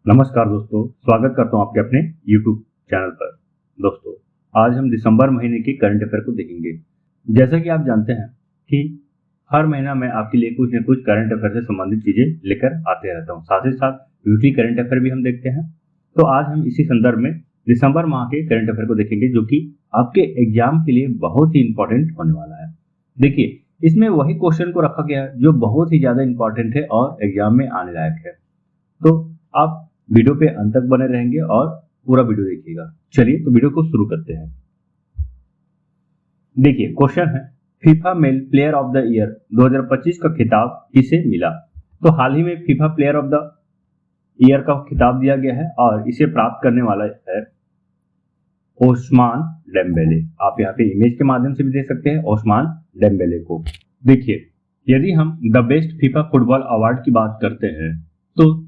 नमस्कार दोस्तों, स्वागत करता हूं आपके अपने YouTube चैनल पर। दोस्तों, आज हम दिसंबर महीने के करंट अफेयर को देखेंगे। जैसा कि आप जानते हैं कि हर महीना मैं आपके लिए कुछ न कुछ करंट अफेयर से संबंधित चीजें लेकर आते रहता हूं। साथ ही साथ वीकली करंट अफेयर भी हम देखते हैं। तो आज हम इसी संदर्भ में दिसंबर माह के करंट अफेयर को देखेंगे, जो कि आपके एग्जाम के लिए बहुत ही इंपॉर्टेंट होने वाला है। देखिए, इसमें वही क्वेश्चन को रखा गया है जो बहुत ही ज्यादा इंपॉर्टेंट है और एग्जाम में आने लायक है। तो आप वीडियो पे अंत तक बने रहेंगे और पूरा वीडियो देखिएगा। चलिए तो वीडियो को शुरू करते हैं। देखिए, क्वेश्चन है, FIFA mail player of the year 2025 का खिताब किसे मिला? तो हाल ही में FIFA player of the year का खिताब दिया गया है और इसे प्राप्त करने वाला है ओस्मान डेम्बेले। आप यहाँ पे इमेज के माध्यम से भी देख सकते हैं ओस्मान डेम्बेले को। देखिए, यदि हम the best FIFA football award की बात करते हैं तो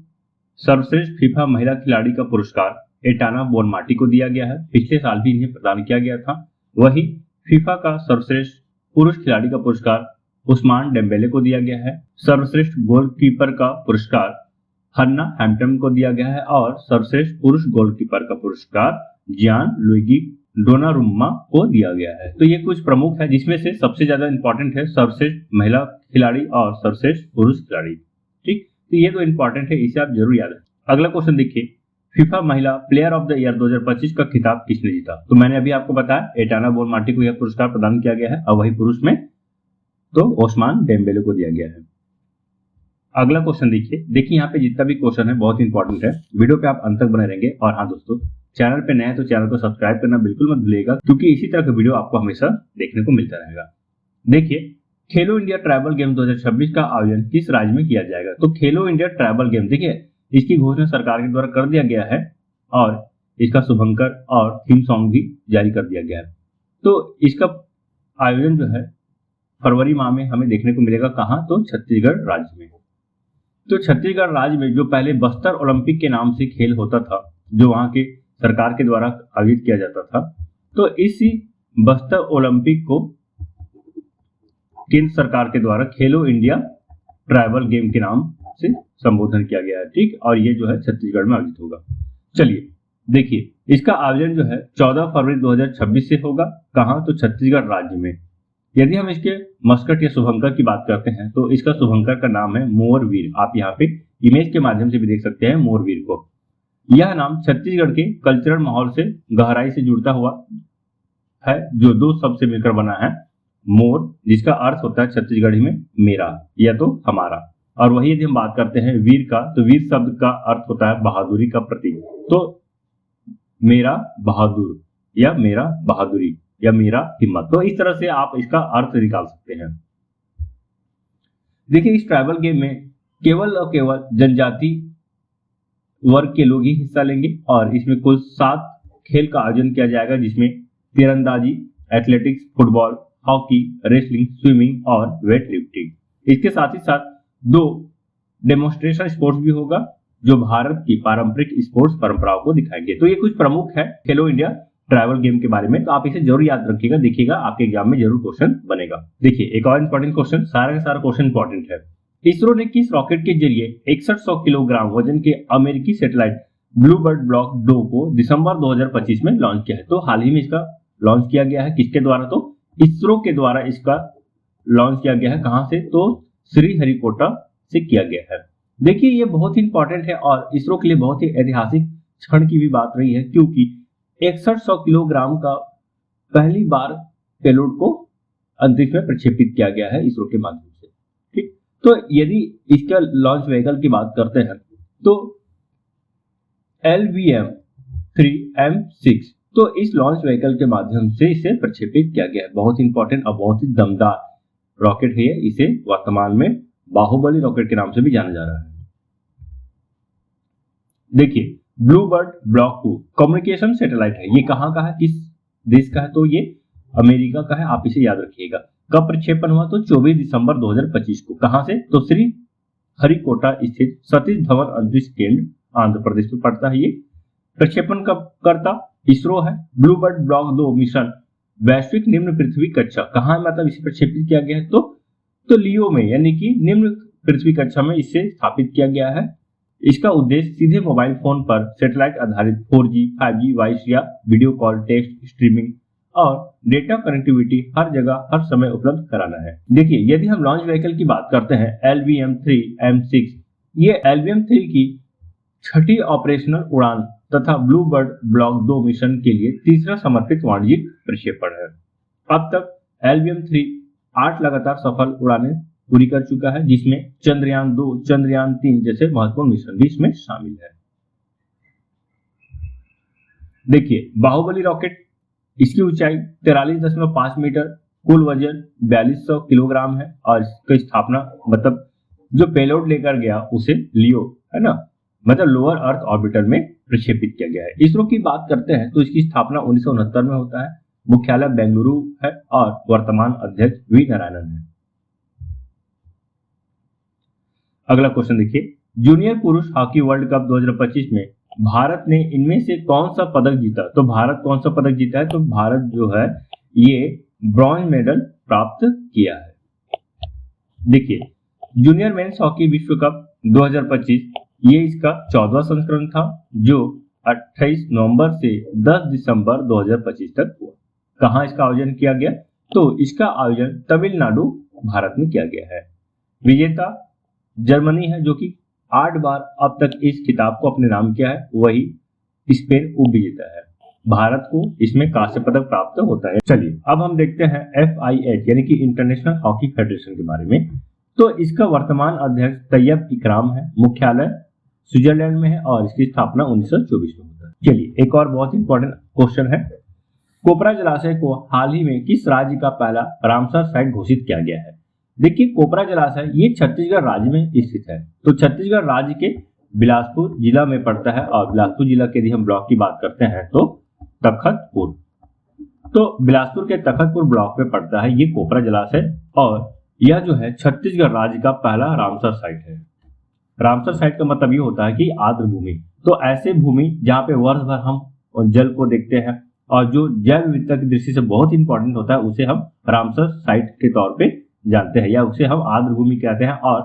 सर्वश्रेष्ठ फीफा महिला खिलाड़ी का पुरस्कार एटाना बोनमाटी को दिया गया है। पिछले साल भी इन्हें प्रदान किया गया था। वही फीफा का सर्वश्रेष्ठ पुरुष खिलाड़ी का पुरस्कार उस्मान डेम्बेले को दिया गया है। सर्वश्रेष्ठ गोलकीपर का पुरस्कार हन्ना हैम्पटन को दिया गया है और सर्वश्रेष्ठ पुरुष गोलकीपर का पुरस्कार जियान लुइगी डोनारुम्मा को दिया गया है। तो ये कुछ प्रमुख है, जिसमें से सबसे ज्यादा इंपॉर्टेंट है सर्वश्रेष्ठ महिला खिलाड़ी और सर्वश्रेष्ठ पुरुष खिलाड़ी। ठीक, तो ये तो इंपॉर्टेंट है, इसे आप जरूर याद रखें। अगला क्वेश्चन देखिए, फीफा महिला प्लेयर ऑफ द ईयर 2025 का खिताब किसने जीता? तो मैंने अभी आपको बताया एटाना बोनमाटी को यह पुरस्कार प्रदान किया गया है और वही पुरुष में तो ओस्मान डेम्बेले को दिया गया है। अगला क्वेश्चन देखिए यहाँ पे जितना भी क्वेश्चन है बहुत इंपॉर्टेंट है। वीडियो पे आप अंत तक बने रहेंगे। और हाँ दोस्तों, चैनल पे नए हैं तो चैनल को सब्सक्राइब करना बिल्कुल मत भूलिएगा, क्योंकि इसी तरह का वीडियो आपको हमेशा देखने को मिलता रहेगा। देखिए, खेलो इंडिया ट्राइबल गेम 2026 का आयोजन किस राज्य में किया जाएगा? तो खेलो इंडिया ट्राइबल गेम, देखिए इसकी घोषणा सरकार के द्वारा कर दिया गया है और इसका शुभंकर और थीम सॉन्ग भी जारी कर दिया गया है। तो इसका आयोजन जो है फरवरी माह में हमें देखने को मिलेगा। कहाँ? तो छत्तीसगढ़ राज्य में। तो छत्तीसगढ़ राज्य में जो पहले बस्तर ओलंपिक के नाम से खेल होता था, जो वहां के सरकार के द्वारा आयोजित किया जाता था, तो इसी बस्तर ओलंपिक को केंद्र सरकार के द्वारा खेलो इंडिया ट्राइबल गेम के नाम से संबोधन किया गया है। ठीक, और ये जो है छत्तीसगढ़ में आयोजित होगा। चलिए देखिए, इसका आयोजन जो है 14 फरवरी 2026 से होगा। कहां? तो छत्तीसगढ़ राज्य में। यदि हम इसके मस्कट या शुभंकर की बात करते हैं तो इसका शुभंकर का नाम है मोरवीर। आप यहाँ पे इमेज के माध्यम से भी देख सकते हैं मोरवीर को। यह नाम छत्तीसगढ़ के कल्चरल माहौल से गहराई से जुड़ता हुआ है, जो दो शब्द से मिलकर बना है। मोर, जिसका अर्थ होता है छत्तीसगढ़ी में मेरा या तो हमारा, और वही यदि हम बात करते हैं वीर का, तो वीर शब्द का अर्थ होता है बहादुरी का प्रतीक। तो मेरा बहादुर या मेरा बहादुरी या मेरा हिम्मत, तो इस तरह से आप इसका अर्थ निकाल सकते हैं। देखिए, इस ट्राइबल गेम में केवल और केवल जनजाति वर्ग के लोग ही हिस्सा लेंगे और इसमें कुल 7 खेल का आयोजन किया जाएगा, जिसमें तीरंदाजी, athletics, football, hockey, wrestling, swimming और वेट लिफ्टिंग। इसके साथ ही साथ 2 डेमोन्स्ट्रेशन स्पोर्ट्स भी होगा, जो भारत की पारंपरिक स्पोर्ट्स परंपराओं को दिखाएंगे। तो ये कुछ प्रमुख है खेलो इंडिया ट्राइबल गेम के बारे में। तो आप इसे जरूर याद रखिएगा, देखिएगा आपके एग्जाम में जरूर क्वेश्चन बनेगा। देखिए, एक और इंपॉर्टेंट क्वेश्चन, सारा का सारा क्वेश्चन इंपॉर्टेंट है। इसरो ने किस रॉकेट के जरिए 6100 किलोग्राम वजन के अमेरिकी सैटेलाइट ब्लूबर्ड ब्लॉक 2 को दिसंबर 2025 में लॉन्च किया है? तो हाल ही में इसका लॉन्च किया गया है। किसके द्वारा? तो इसरो के द्वारा इसका लॉन्च किया गया है। कहां से? तो श्रीहरिकोटा से किया गया है। देखिए, ये बहुत ही इंपॉर्टेंट है और इसरो के लिए बहुत ही ऐतिहासिक क्षण की भी बात रही है, क्योंकि 6100 किलोग्राम का पहली बार पेलोड को अंतरिक्ष में प्रक्षेपित किया गया है इसरो के माध्यम से। ठीक, तो यदि इसका लॉन्च व्हीकल की बात करते हैं तो LVM-3M6, तो इस लॉन्च व्हीकल के माध्यम से इसे प्रक्षेपित किया गया है। बहुत इंपॉर्टेंट और बहुत ही दमदार रॉकेट है ये। इसे वर्तमान में बाहुबली रॉकेट के नाम से भी जाना जा रहा है। देखिए, ब्लूबर्ड ब्लॉक 2 कम्युनिकेशन सैटेलाइट है। ये कहां का है, किस देश का है? तो ये अमेरिका का है। आप इसे याद रखिएगा। कब प्रक्षेपण हुआ? तो 24 दिसंबर 2025 को। कहां से? तो श्रीहरिकोटा स्थित सतीश धवन अंतरिक्ष केंद्र, आंध्र प्रदेश में पड़ता है। ये प्रक्षेपण कब करता? इसरो है। ब्लूबर्ड ब्लॉक 2 मिशन वैश्विक निम्न पृथ्वी कक्षा, कहां मतलब इसे प्रक्षेपित किया गया है? तो लियो में, यानी कि निम्न पृथ्वी कक्षा में इसे स्थापित किया गया है। इसका उद्देश्य सीधे मोबाइल फोन पर सैटेलाइट आधारित 4G, 5G वॉइस या वीडियो कॉल, टेक्स्ट स्ट्रीमिंग और डेटा कनेक्टिविटी हर जगह हर समय उपलब्ध कराना है। देखिए, यदि हम लॉन्च व्हीकल की बात करते हैं LVM-3 M6, ये LVM-3 की छठी ऑपरेशनल उड़ान तथा ब्लू बर्ड ब्लॉक 2 मिशन के लिए तीसरा समर्पित वाणिज्यिक प्रक्षेपण है। अब तक LVM-3 8 लगातार सफल उड़ानें पूरी कर चुका है, जिसमें चंद्रयान 2, चंद्रयान 3 जैसे महत्वपूर्ण मिशन भी इसमें शामिल है। देखिए, बाहुबली रॉकेट, इसकी ऊंचाई 43.5 मीटर, कुल वजन 4200 किलोग्राम है और इसकी स्थापना मतलब जो पेलोड लेकर गया उसे लियो है ना, मतलब लोअर अर्थ ऑर्बिटर में प्रक्षेपित किया गया है। इसरो की बात करते हैं तो इसकी स्थापना 1969 में होता है, मुख्यालय बेंगलुरु है और वर्तमान अध्यक्ष वी नारायणन है। अगला क्वेश्चन देखिए, जूनियर पुरुष हॉकी वर्ल्ड कप 2025 में भारत ने इनमें से कौन सा पदक जीता? तो भारत कौन सा पदक जीता है? तो भारत जो है ये ब्रॉन्ज मेडल प्राप्त किया है। देखिए, जूनियर मेंस हॉकी विश्व कप 2025 ये इसका 14वां संस्करण था, जो 28 नवंबर से 10 दिसंबर 2025 तक हुआ। कहां इसका आयोजन किया गया? तो इसका आयोजन तमिलनाडु भारत में किया गया है। विजेता जर्मनी है, जो कि 8 बार अब तक इस खिताब को अपने नाम किया है, वही स्पेन उप विजेता है। भारत को इसमें कांस्य पदक प्राप्त होता है। चलिए अब हम देखते हैं FIH यानी कि इंटरनेशनल हॉकी फेडरेशन के बारे में। तो इसका वर्तमान अध्यक्ष तैयब इकराम है, मुख्यालय स्विट्जरलैंड में है और इसकी स्थापना 1924 में होता है। चलिए एक और बहुत इंपॉर्टेंट क्वेश्चन है, कोपरा जलाशय को हाल ही में किस राज्य का पहला रामसर साइट घोषित किया गया है? देखिए, कोपरा जलाशय ये छत्तीसगढ़ राज्य में स्थित है। तो छत्तीसगढ़ राज्य के बिलासपुर जिला में पड़ता है और बिलासपुर जिला के यदि हम ब्लॉक की बात करते हैं तो तखतपुर, तो बिलासपुर के तखतपुर ब्लॉक में पड़ता है ये कोपरा जलाशय और यह जो है छत्तीसगढ़ राज्य का पहला रामसर साइट है। रामसर साइट का मतलब ये होता है कि आर्द्र भूमि, तो ऐसे भूमि जहाँ पे वर्ष भर हम जल को देखते हैं और जो जैव विविधता की दृष्टि से बहुत इंपॉर्टेंट होता है, उसे हम रामसर साइट के तौर पे जानते हैं या उसे हम आर्द्र भूमि कहते हैं। और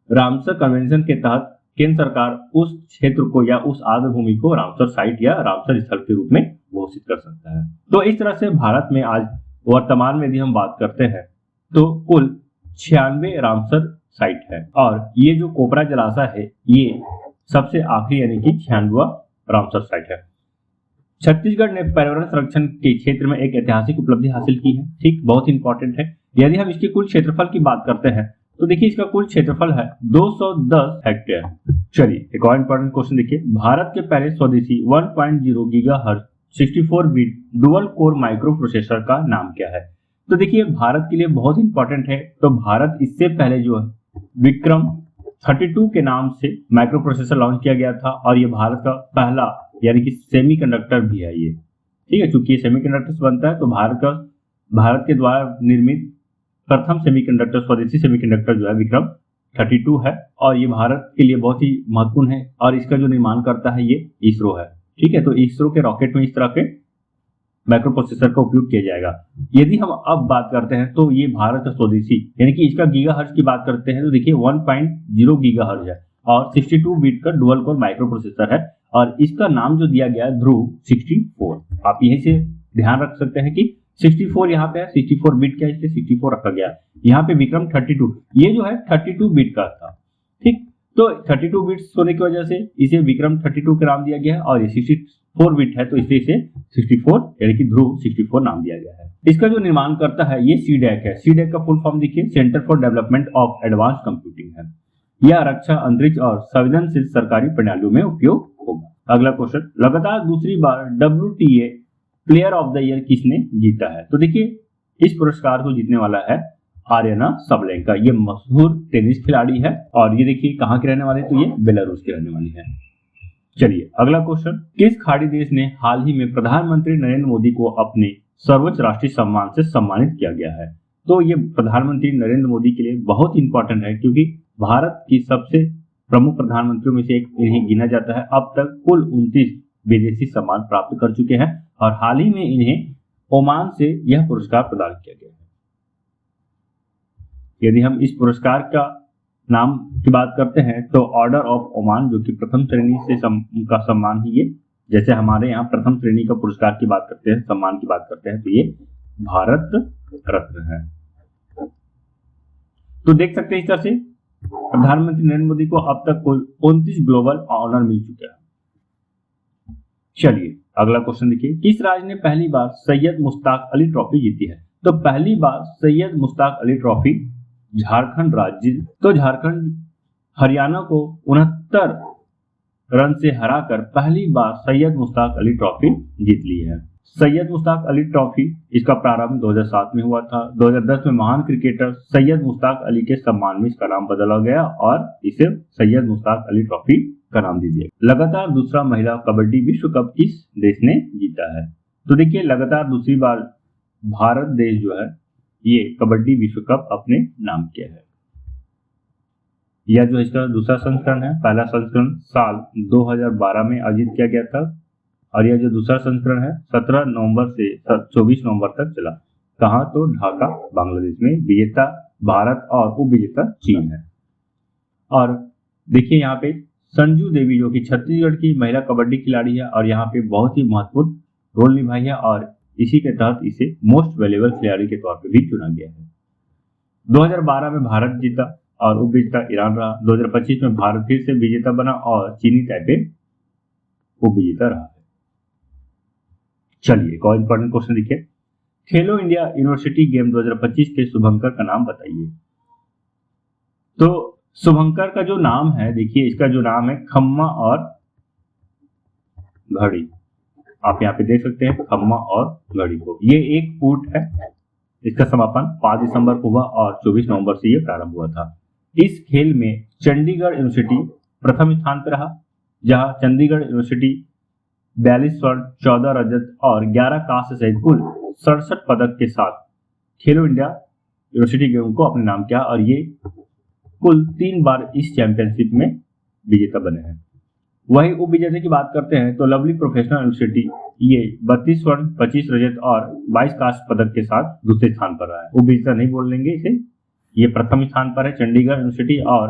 रामसर कन्वेंशन के तहत केंद्र सरकार उस क्षेत्र को या उस आर्द्र भूमि को रामसर साइट या रामसर स्थल के रूप में घोषित कर सकता है। तो इस तरह से भारत में आज वर्तमान में यदि हम बात करते हैं तो कुल 96 रामसर साइट है और ये जो कोपरा जलाशय है ये सबसे आखिरी यानी कि 96वां रामसर साइट है। छत्तीसगढ़ ने पर्यावरण संरक्षण के क्षेत्र में एक ऐतिहासिक उपलब्धि हासिल की है, ठीक, बहुत इंपॉर्टेंट है। यदि हम इसके कुल क्षेत्रफल की बात करते हैं तो देखिए इसका कुल क्षेत्रफल है 210 हेक्टेयर। चलिए एक और इंपॉर्टेंट क्वेश्चन देखिए, भारत के पहले स्वदेशी 1.0 gigahertz 64 bit dual core micro processor का नाम क्या है? तो देखिए भारत के लिए बहुत इंपॉर्टेंट है। तो भारत इससे पहले जो है विक्रम 32 के नाम से माइक्रो प्रोसेसर लॉन्च किया गया था और ये भारत का पहला यानी कि सेमीकंडक्टर भी है ये, ठीक है। चूंकि ये सेमीकंडक्टर से बनता है तो भारत के द्वारा निर्मित प्रथम सेमीकंडक्टर स्वदेशी सेमीकंडक्टर जो है विक्रम 32 है और ये भारत के लिए बहुत ही महत्वपूर्ण है और इसका जो निर्माण करता है ये इसरो है, ठीक है। तो इसरो के रॉकेट में इस तरह के माइक्रो प्रोसेसर का उपयोग किया जाएगा। यदि हम अब बात करते हैं तो ये भारत का स्वदेशी यानी कि इसका गीगाहर्ट्ज की बात करते हैं तो देखिए 1.0 गीगाहर्ट्ज है और 62 बिट का डुअल कोर माइक्रो प्रोसेसर है और इसका नाम जो दिया गया है ध्रुव 64। आप यहीं से ध्यान रख सकते हैं कि 64 यहाँ पे है, 64 बिट का इसलिए 64 रखा गया। यहाँ पे विक्रम 32 ये जो है 32 बिट का था, ठीक। तो 32 बिट्स होने की वजह से इसे विक्रम 32 का नाम दिया गया है और ये 64 बिट है तो इसलिए इसे 64 यानी कि ध्रुव 64 नाम दिया गया है। इसका जो निर्माण करता है ये सीडैक है। सीडैक का फुल फॉर्म देखिए centre for development of advance computing है। यह रक्षा, अंतरिक्ष और संवेदनशील सरकारी प्रणालियों में उपयोग होगा। अगला क्वेश्चन, लगातार दूसरी बार WTA player of the year किसने जीता है? तो देखिए इस पुरस्कार को जीतने वाला है आर्यना सबलेंका। ये मशहूर टेनिस खिलाड़ी है और ये देखिए कहाँ के रहने वाले, तो ये बेलारूस के रहने वाली है। चलिए अगला क्वेश्चन, किस खाड़ी देश ने हाल ही में प्रधानमंत्री नरेंद्र मोदी को अपने सर्वोच्च राष्ट्रीय सम्मान से सम्मानित किया गया है? तो ये प्रधानमंत्री नरेंद्र मोदी के लिए बहुत इंपॉर्टेंट है क्योंकि भारत की सबसे प्रमुख प्रधानमंत्रियों में से एक इन्हें गिना जाता है। अब तक कुल 29 विदेशी सम्मान प्राप्त कर चुके हैं और हाल ही में इन्हें ओमान से यह पुरस्कार प्रदान किया गया है। यदि हम इस पुरस्कार का नाम की बात करते हैं तो ऑर्डर ऑफ ओमान, जो कि प्रथम श्रेणी से का सम्मान है ये। जैसे हमारे यहाँ प्रथम श्रेणी का पुरस्कार की बात करते हैं, सम्मान की बात करते हैं, तो ये भारत रत्न है। तो देख सकते हैं इस तरह से प्रधानमंत्री नरेंद्र मोदी को अब तक कुल 29 ग्लोबल ऑनर मिल चुका है। चलिए अगला क्वेश्चन देखिए, किस राज्य ने पहली बार सैयद मुश्ताक अली ट्रॉफी जीती है? तो पहली बार सैयद मुश्ताक अली ट्रॉफी झारखंड राज्य, तो झारखंड हरियाणा को 69 रन से हराकर पहली बार सैयद मुश्ताक अली ट्रॉफी जीत ली है। सैयद मुश्ताक अली ट्रॉफी, इसका प्रारंभ 2007 में हुआ था। 2010 में महान क्रिकेटर सैयद मुश्ताक अली के सम्मान में इसका नाम बदला गया और इसे सैयद मुश्ताक अली ट्रॉफी का नाम दे दिया। लगातार दूसरा महिला कबड्डी विश्व कप किस देश ने जीता है? तो देखिए लगातार दूसरी बार भारत देश जो है ये कबड्डी विश्व कप अपने नाम किया है। यह जो इसका दूसरा संस्करण है, पहला संस्करण साल 2012 में आयोजित किया गया था और यह जो दूसरा संस्करण है 17 नवंबर से 24 नवंबर तक चला। कहाँ? तो ढाका बांग्लादेश में। विजेता भारत और उप विजेता चीन है। और देखिए यहाँ पे संजू देवी जो कि छत्तीसगढ़ की महिला कबड्डी खिलाड़ी है और यहाँ पे बहुत ही महत्वपूर्ण रोल निभाई है और इसी के तहत इसे मोस्ट वैल्यूएबल खिलाड़ी के तौर पे भी चुना गया है। 2012 में भारत जीता और उप विजेता ईरान रहा। 2025 में भारत फिर से विजेता बना और चीनी ताइपे उप विजेता रहा है। चलिए एक और इंपॉर्टेंट क्वेश्चन देखिए, खेलो इंडिया यूनिवर्सिटी गेम 2025 के शुभंकर का नाम बताइए। तो शुभंकर का जो नाम है, देखिए इसका जो नाम है खम्मा और घड़ी। आप यहाँ पे देख सकते हैं खम्मा और घड़ी को। ये एक ऊंट है। इसका समापन 5 दिसंबर को हुआ और 24 नवंबर से ये प्रारंभ हुआ था। इस खेल में चंडीगढ़ यूनिवर्सिटी प्रथम स्थान पर रहा, जहां चंडीगढ़ यूनिवर्सिटी 42 स्वर्ण, 14 रजत और 11 कांस्य सहित कुल 67 पदक के साथ खेलो इंडिया यूनिवर्सिटी गेम को अपने नाम किया और ये कुल 3 बार इस चैंपियनशिप में विजेता बने हैं। वही उप विजेता की बात करते हैं तो लवली प्रोफेशनल यूनिवर्सिटी ये 32 स्वर्ण, 25 रजत और 22 कांस्य पदक के साथ दूसरे स्थान पर रहा है। उप विजेता नहीं बोल लेंगे इसे, ये प्रथम स्थान पर है चंडीगढ़ यूनिवर्सिटी और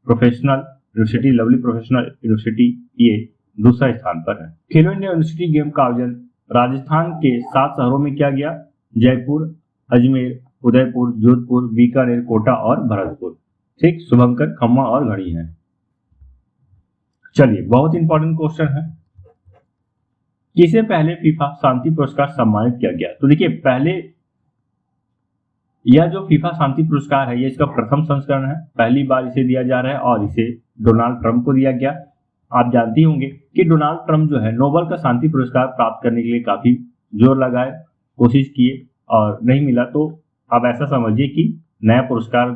professional university lovely professional university ये दूसरा स्थान पर है। खेलो इंडिया यूनिवर्सिटी गेम का आयोजन राजस्थान के 7 शहरों में किया गया, जयपुर, अजमेर, उदयपुर, जोधपुर, बीकानेर, कोटा और भरतपुर। ठीक, शुभंकर, खम्मा और घड़ी है। चलिए बहुत इंपॉर्टेंट क्वेश्चन है, किसे पहले फीफा शांति पुरस्कार सम्मानित किया गया? तो देखिए पहले यह जो फीफा शांति पुरस्कार है ये इसका प्रथम संस्करण है, पहली बार इसे दिया जा रहा है और इसे डोनाल्ड ट्रंप को दिया गया। आप जानते होंगे कि डोनाल्ड ट्रंप जो है नोबेल का शांति पुरस्कार प्राप्त करने के लिए काफी जोर लगाए, कोशिश किए और नहीं मिला, तो आप ऐसा समझिए कि नया पुरस्कार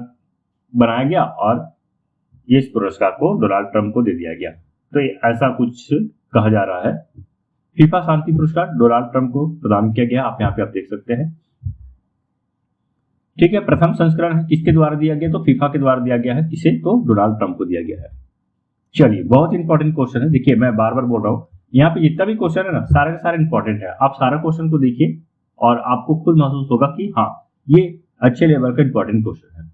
बनाया गया और इस पुरस्कार को डोनाल्ड ट्रंप को दे दिया गया। तो ऐसा कुछ कहा जा रहा है। फीफा शांति पुरस्कार डोनाल्ड ट्रंप को प्रदान किया गया, आप यहाँ पे आप देख सकते हैं। ठीक है, प्रथम संस्करण है, किसके द्वारा दिया गया? तो फीफा के द्वारा दिया गया है। किसे? तो डोनाल्ड ट्रंप को दिया गया है। चलिए बहुत इंपॉर्टेंट क्वेश्चन है, देखिए मैं बार बार बोल रहा हूँ यहाँ पे जितना भी क्वेश्चन है ना सारे के सारे इंपॉर्टेंट है। आप सारा क्वेश्चन को देखिए और आपको खुद महसूस होगा कि हाँ ये अच्छे लेवल का इंपॉर्टेंट क्वेश्चन है।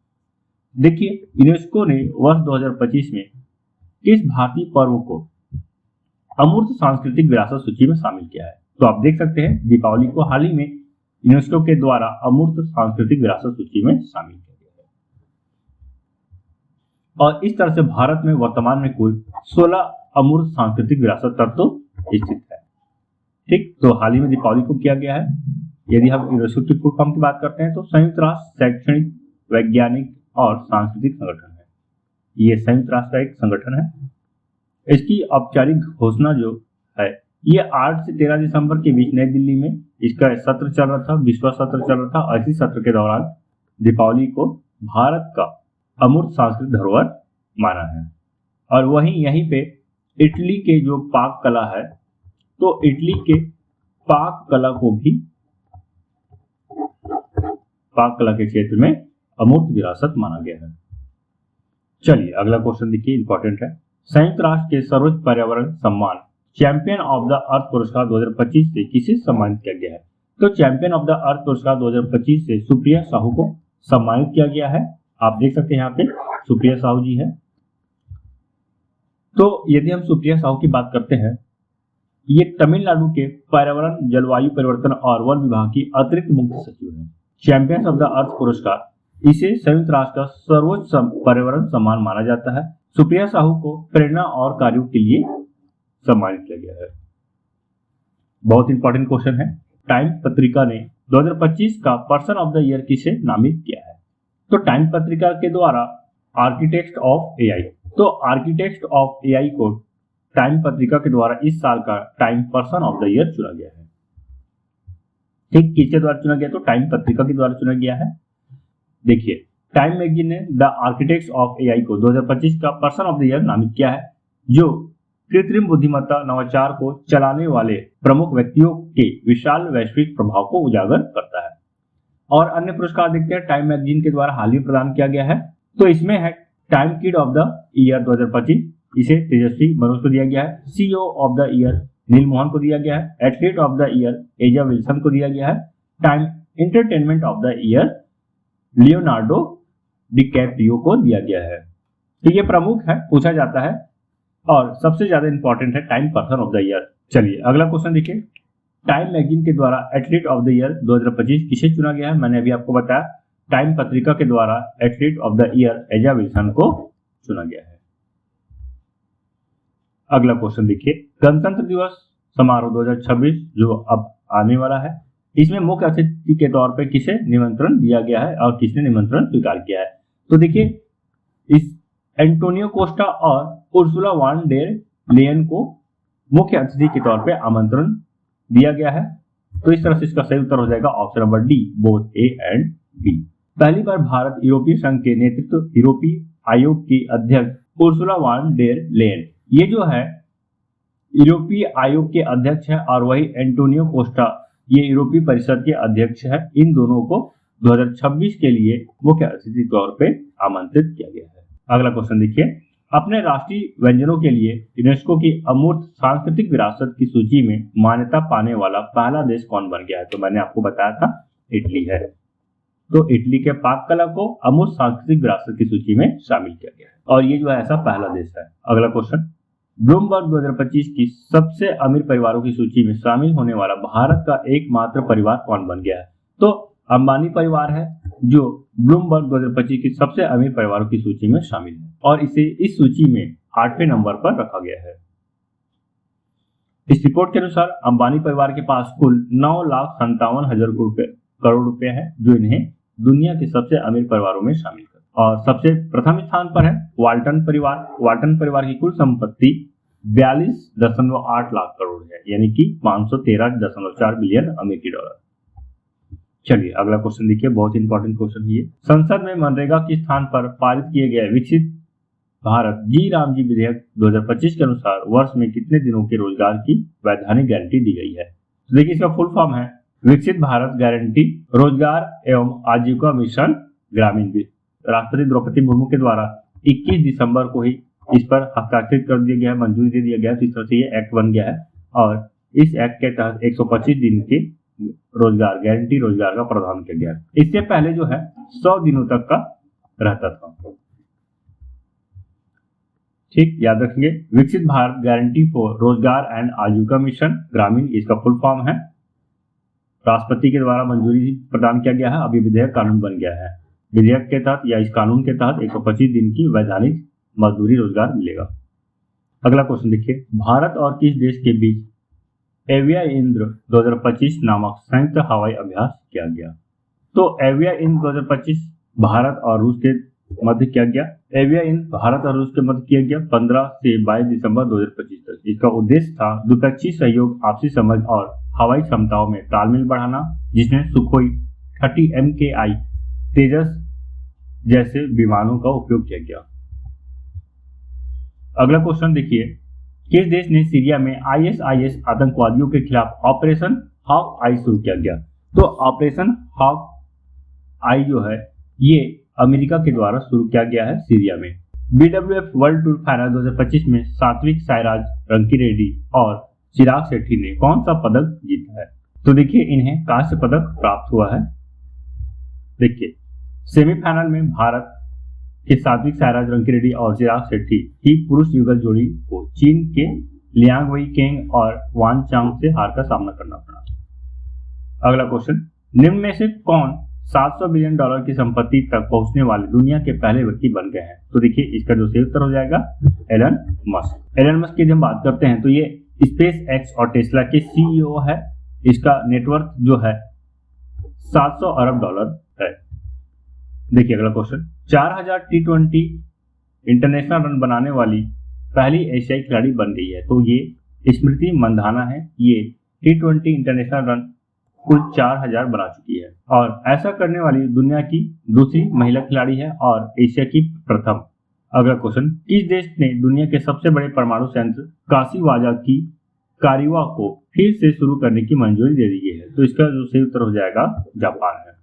देखिए यूनेस्को ने वर्ष 2025 में किस भारतीय पर्व को अमूर्त सांस्कृतिक विरासत सूची में शामिल किया है? तो आप देख सकते हैं दीपावली को हाल ही में यूनेस्को के द्वारा अमूर्त सांस्कृतिक विरासत सूची में शामिल किया गया है। और इस तरह से भारत में वर्तमान में कुल 16 अमूर्त सांस्कृतिक विरासत तत्व स्थित है। ठीक, तो हाल ही में दीपावली को किया गया है। यदि हम यूनेस्को की फुल फॉर्म की बात करते हैं तो संयुक्त राष्ट्र शैक्षणिक, वैज्ञानिक और सांस्कृतिक संगठन है। ये संयुक्त राष्ट्र का एक संगठन है। इसकी औपचारिक घोषणा जो है ये 8 से 13 दिसंबर के बीच नई दिल्ली में इसका सत्र चल रहा था, विश्व सत्र चल रहा था और इसी सत्र के दौरान दीपावली को भारत का अमूर्त सांस्कृतिक धरोहर माना है। और वहीं यहीं पे इटली के जो पाक कला है, तो इटली के पाक कला को भी पाक कला के क्षेत्र में अमूर्त विरासत माना गया है। चलिए अगला क्वेश्चन देखिए, इंपॉर्टेंट है। संयुक्त राष्ट्र के सर्वोच्च पर्यावरण सम्मान चैंपियन ऑफ द अर्थ पुरस्कार 2025 से किसे सम्मानित किया गया है? तो चैंपियन ऑफ द अर्थ पुरस्कार 2025 से सुप्रिया साहू को सम्मानित किया गया है। आप देख सकते हैं यहाँ पे सुप्रिया साहू जी है। तो यदि हम सुप्रिया साहू की बात करते हैं, ये तमिलनाडु के पर्यावरण, जलवायु परिवर्तन और वन विभाग की अतिरिक्त मुख्य सचिव है। चैंपियंस ऑफ द अर्थ पुरस्कार, इसे संयुक्त राष्ट्र का सर्वोच्च पर्यावरण सम्मान माना जाता है। सुप्रिया साहू को प्रेरणा और कार्यों के लिए सम्मानित किया गया है। बहुत इंपॉर्टेंट क्वेश्चन है। टाइम पत्रिका ने 2025 का पर्सन ऑफ द ईयर किसे नामित किया है? तो टाइम पत्रिका के द्वारा आर्किटेक्ट ऑफ एआई, तो आर्किटेक्ट ऑफ एआई को टाइम पत्रिका के द्वारा इस साल का time person of the year चुना गया है। ठीक, किसके द्वारा चुना गया? तो टाइम पत्रिका के द्वारा चुना गया है। देखिए, टाइम मैगजीन ने द आर्किटेक्ट ऑफ एआई को 2025 का पर्सन ऑफ द ईयर नामित किया है, जो कृत्रिम बुद्धिमत्ता नवाचार को चलाने वाले प्रमुख व्यक्तियों के विशाल वैश्विक प्रभाव को उजागर करता है। और अन्य पुरस्कार देखते हैं, टाइम मैगजीन के द्वारा हाल ही प्रदान किया गया है। तो इसमें है time kid of the year 2025, इसे तेजस्वी मनोज को दिया गया है। सीईओ ऑफ द ईयर नील मोहन को दिया गया है। एथलीट ऑफ द ईयर एजा विल्सन को दिया गया है। Time entertainment of the year Leonardo DiCaprio को दिया गया है। तो ये प्रमुख है, पूछा जाता है और सबसे ज्यादा इंपॉर्टेंट है time person of the year. चलिए अगला क्वेश्चन देखिए, टाइम मैगजीन के द्वारा एथलीट ऑफ द ईयर 2025 किसे चुना गया है? मैंने अभी आपको बताया, टाइम पत्रिका के द्वारा एथलीट ऑफ द ईयर एजा विल्सन को चुना गया है। अगला क्वेश्चन देखिए, गणतंत्र दिवस समारोह 2026 जो अब आने वाला है, इसमें मुख्य अतिथि के तौर पे किसे निमंत्रण दिया गया है और किसने निमंत्रण स्वीकार किया है? तो देखिए, इस एंटोनियो कोस्टा और उर्सुला वान डेर लेयन को मुख्य अतिथि के तौर पे आमंत्रण दिया गया है। तो इस तरह से इसका सही उत्तर हो जाएगा option number D, both A and B. पहली बार भारत यूरोपीय संघ के नेतृत्व यूरोपीय आयोग की अध्यक्ष उर्सुला वान डेर लेयन, ये जो है यूरोपीय आयोग के अध्यक्ष है, और वही एंटोनियो कोस्टा ये यूरोपीय परिषद के अध्यक्ष है। इन दोनों को 2026 के लिए मुख्य अतिथि के तौर पे आमंत्रित किया गया है। अगला क्वेश्चन देखिए, अपने राष्ट्रीय व्यंजनों के लिए यूनेस्को की अमूर्त सांस्कृतिक विरासत की सूची में मान्यता पाने वाला पहला देश कौन बन गया है? तो मैंने आपको बताया था, इटली है। तो इटली के पाक कला को अमूर्त सांस्कृतिक विरासत की सूची में शामिल किया गया है, और ये जो है ऐसा पहला देश है। अगला क्वेश्चन, ब्लूमबर्ग 2025 की सबसे अमीर परिवारों की सूची में शामिल होने वाला भारत का एकमात्र परिवार कौन बन गया है? तो अंबानी परिवार है जो ब्लूमबर्ग 2025 की सबसे अमीर परिवारों की सूची में शामिल है, और इसे इस सूची में 8वें नंबर पर रखा गया है। इस रिपोर्ट के अनुसार अंबानी परिवार के पास कुल 9,57,000 करोड़ रुपए है, जो इन्हें दुनिया के सबसे अमीर परिवारों में शामिल कर। और सबसे प्रथम स्थान पर है वाल्टन परिवार। वाल्टन परिवार की कुल संपत्ति 42.8 लाख करोड़ है, यानी कि 513.4 बिलियन अमेरिकी डॉलर। चलिए अगला क्वेश्चन देखिए, बहुत इंपॉर्टेंट क्वेश्चन है ये। संसद में मनरेगा के स्थान पर पारित किए गए विकसित भारत जी राम जी विधेयक 2025 के अनुसार वर्ष में कितने दिनों के रोजगार की वैधानिक गारंटी दी गई है? तो देखिए, इसका फुल फॉर्म है विकसित भारत गारंटी रोजगार एवं आजीविका मिशन ग्रामीण। राष्ट्रपति द्रौपदी मुर्मू के द्वारा 21 दिसंबर को ही इस पर हस्ताक्षरित कर दिया गया है, मंजूरी दे दिया गया है। तो इस तरह से ये एक्ट बन गया है, और इस एक्ट के तहत 125 दिन के रोजगार गारंटी रोजगार का प्रावधान किया गया है। इससे पहले जो है 100 दिनों तक का रहता था। ठीक, याद रखेंगे, विकसित भारत गारंटी फॉर रोजगार एंड आजीविका मिशन ग्रामीण, इसका फुल फॉर्म है। राष्ट्रपति के द्वारा मंजूरी प्रदान किया गया है, अभी विधेयक कानून बन गया है। विधेयक के तहत या इस कानून के तहत 125 दिन की वैधानिक मजदूरी रोजगार मिलेगा। अगला क्वेश्चन देखिए, भारत और किस देश के बीच एविया इंद्र 2025 नामक संयुक्त हवाई अभ्यास किया गया? तो एविया इंद्र 2025 भारत और रूस के मध्य किया गया। एविया इंद्र भारत और रूस के मध्य किया गया 15 से 22 दिसंबर 2025 तक। इसका उद्देश्य था द्विपक्षीय सहयोग, आपसी समझ और हवाई क्षमताओं में तालमेल बढ़ाना, जिसमें सुखोई 30 MKI तेजस जैसे विमानों का उपयोग किया गया। अगला क्वेश्चन देखिए, किस देश ने सीरिया में ISIS आतंकवादियों के खिलाफ ऑपरेशन हॉक आई शुरू किया गया? तो ऑपरेशन हॉक आई जो है ये अमेरिका के द्वारा शुरू किया गया है सीरिया में। BWF वर्ल्ड टूर फाइनल 2025 में सात्विक साईराज रंकीरेड्डी और चिराग शेट्टी ने कौन सा पदक जीता है? तो देखिए, इन्हें कांस्य पदक प्राप्त हुआ है। देखिए, सेमीफाइनल में भारत कि सात्विक साईराज रंकीरेड्डी और चिराग शेट्टी की पुरुष युगल जोड़ी को चीन के लियांग वई केंग और वान चांग से हार का सामना करना पड़ा। अगला क्वेश्चन, निम्न में से कौन 700 बिलियन डॉलर की संपत्ति तक पहुंचने वाले दुनिया के पहले व्यक्ति बन गए हैं? तो देखिए इसका जो सही उत्तर हो जाएगा एलन मस्क। एलन मस्क की जब बात करते हैं तो ये स्पेस एक्स और टेस्ला के सीईओ है। इसका नेटवर्थ जो है 700 अरब डॉलर है। देखिए अगला क्वेश्चन, 4000 T20 इंटरनेशनल रन बनाने वाली पहली एशियाई खिलाड़ी बन गई है। तो ये स्मृति मंधाना है। ये T20 इंटरनेशनल रन कुल 4000 बना चुकी है और ऐसा करने वाली दुनिया की दूसरी महिला खिलाड़ी है और एशिया की प्रथम। अगला क्वेश्चन, किस देश ने दुनिया के सबसे बड़े परमाणु संयंत्र काशीवाजा की कारिवा को फिर से शुरू करने की मंजूरी दे दी है? तो इसका जो सही उत्तर हो जाएगा जापान है।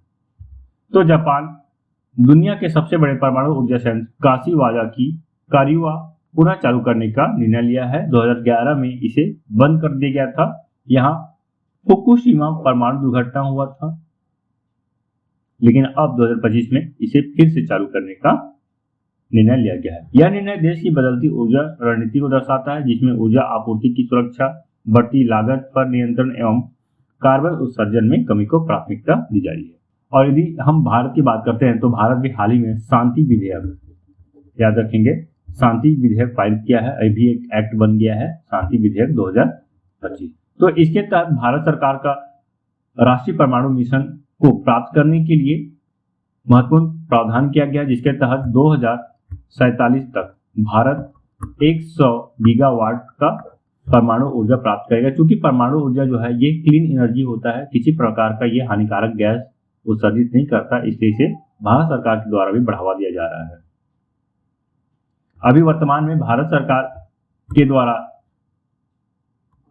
तो जापान दुनिया के सबसे बड़े परमाणु ऊर्जा संयंत्र काशीवाजा की कारिवा पुनः चालू करने का निर्णय लिया है। 2011 में इसे बंद कर दिया गया था। यहाँ फुकुशिमा परमाणु दुर्घटना हुआ था, लेकिन अब 2025 में इसे फिर से चालू करने का निर्णय लिया गया है। यह निर्णय देश की बदलती ऊर्जा रणनीति को दर्शाता है, जिसमें ऊर्जा आपूर्ति की सुरक्षा, बढ़ती लागत पर नियंत्रण एवं कार्बन उत्सर्जन में कमी को प्राथमिकता दी जा रही है। और यदि हम भारत की बात करते हैं तो भारत भी हाल ही में शांति विधेयक, याद रखेंगे, शांति विधेयक पारित किया है। अभी एक एक्ट बन गया है शांति विधेयक 2025। तो इसके तहत भारत सरकार का राष्ट्रीय परमाणु मिशन को प्राप्त करने के लिए महत्वपूर्ण प्रावधान किया गया, जिसके तहत 2047 तक भारत 100 गीगावाट का परमाणु ऊर्जा प्राप्त करेगा। क्योंकि परमाणु ऊर्जा जो है ये क्लीन एनर्जी होता है, किसी प्रकार का ये हानिकारक गैस उत्सर्जित नहीं करता, इसलिए इसे भारत सरकार के द्वारा भी बढ़ावा दिया जा रहा है। अभी वर्तमान में भारत सरकार के द्वारा